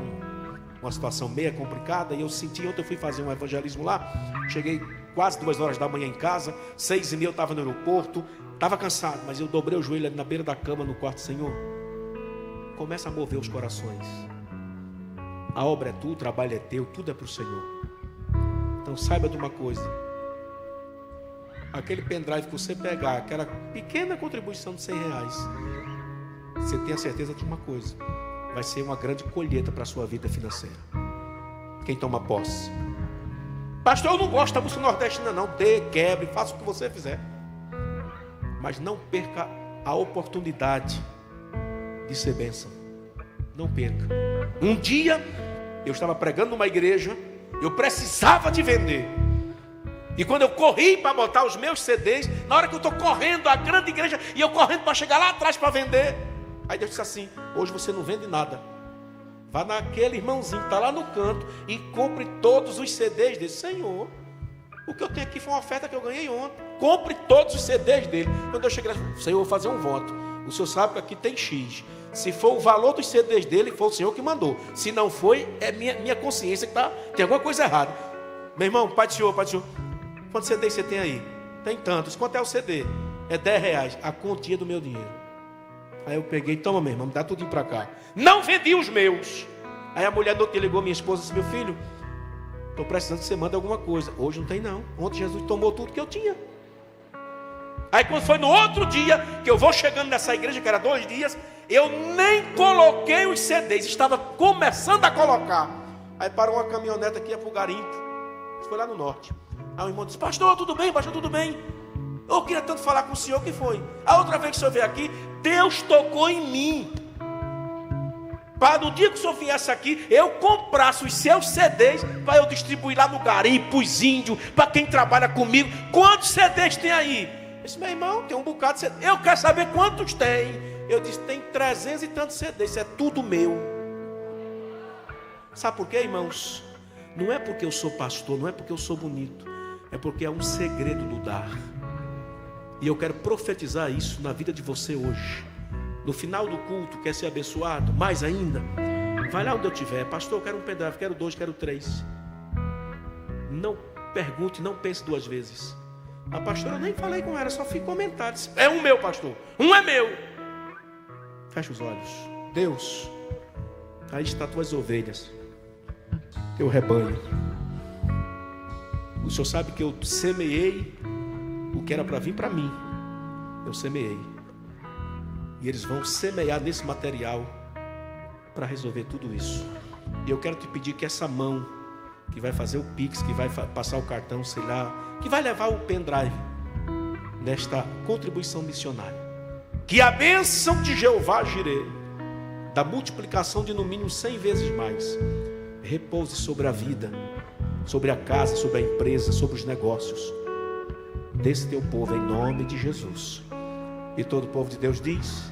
uma situação meio complicada, e eu senti, ontem eu fui fazer um evangelismo lá, cheguei quase 2 horas da manhã em casa, 6h30 eu estava no aeroporto, estava cansado, mas eu dobrei o joelho ali na beira da cama no quarto. Senhor, começa a mover os corações. A obra é tua, o trabalho é teu, tudo é para o Senhor. Então saiba de uma coisa: aquele pendrive que você pegar, aquela pequena contribuição de 100 reais, você tem a certeza de uma coisa: vai ser uma grande colheita para a sua vida financeira. Quem toma posse? Pastor, eu não gosto da música nordestina não. Dê, quebre, faça o que você fizer, mas não perca a oportunidade de ser bênção. Não perca. Um dia eu estava pregando numa igreja, eu precisava de vender, e quando eu corri para botar os meus CDs, na hora que eu estou correndo a grande igreja, e eu correndo para chegar lá atrás para vender, aí Deus disse assim: hoje você não vende nada, vá naquele irmãozinho que está lá no canto e compre todos os CDs dele. Senhor, o que eu tenho aqui foi uma oferta que eu ganhei ontem. Compre todos os CDs dele. Quando eu cheguei lá, Senhor, eu vou fazer um voto. O senhor sabe que aqui tem X. Se for o valor dos CDs dele, foi o Senhor que mandou. Se não foi, é minha consciência que tem alguma coisa errada. Meu irmão, Pai do Senhor. Quantos CDs você tem aí? Tem tantos. Quanto é o CD? É 10 reais. A quantia do meu dinheiro. Aí eu peguei, toma meu irmão, me dá tudinho para cá. Não vendi os meus. Aí a mulher do outro ligou, minha esposa, disse: meu filho, estou precisando que você mande alguma coisa. Hoje não tem não. Ontem Jesus tomou tudo que eu tinha. Aí quando foi no outro dia, que eu vou chegando nessa igreja, que era 2 dias, eu nem coloquei os CDs, estava começando a colocar. Aí parou uma caminhonete aqui, ia para o garimpo. Foi lá no norte. Aí o irmão disse: pastor, tudo bem? Pastor, tudo bem? Eu queria tanto falar com o senhor. Que foi? A outra vez que o senhor veio aqui, Deus tocou em mim, para no dia que o senhor viesse aqui, eu comprasse os seus CDs, para eu distribuir lá no garimpo, os índios, para quem trabalha comigo. Quantos CDs tem aí? Eu disse: meu irmão, tem um bocado de CD. Eu quero saber quantos tem. Eu disse: tem 300 e tantos CDs. Isso é tudo meu. Sabe por quê, irmãos? Não é porque eu sou pastor, não é porque eu sou bonito, é porque é um segredo do dar. E eu quero profetizar isso na vida de você hoje. No final do culto, quer ser abençoado? Mais ainda, vai lá onde eu estiver: pastor, eu quero um pendrive, quero 2, quero 3. Não pergunte, não pense 2 vezes. A pastora, eu nem falei com ela, só fiz comentários. É um meu, pastor, um é meu. Fecha os olhos. Deus, aí está tuas ovelhas, teu rebanho. O Senhor sabe que eu semeei o que era para vir para mim. Eu semeei. E eles vão semear nesse material para resolver tudo isso. E eu quero te pedir que essa mão que vai fazer o Pix, que vai passar o cartão, sei lá, que vai levar o pendrive nesta contribuição missionária, que a bênção de Jeová Jireh, da multiplicação de no mínimo 100 vezes mais, repouse sobre a vida, sobre a casa, sobre a empresa, sobre os negócios desse teu povo, em nome de Jesus. E todo o povo de Deus diz: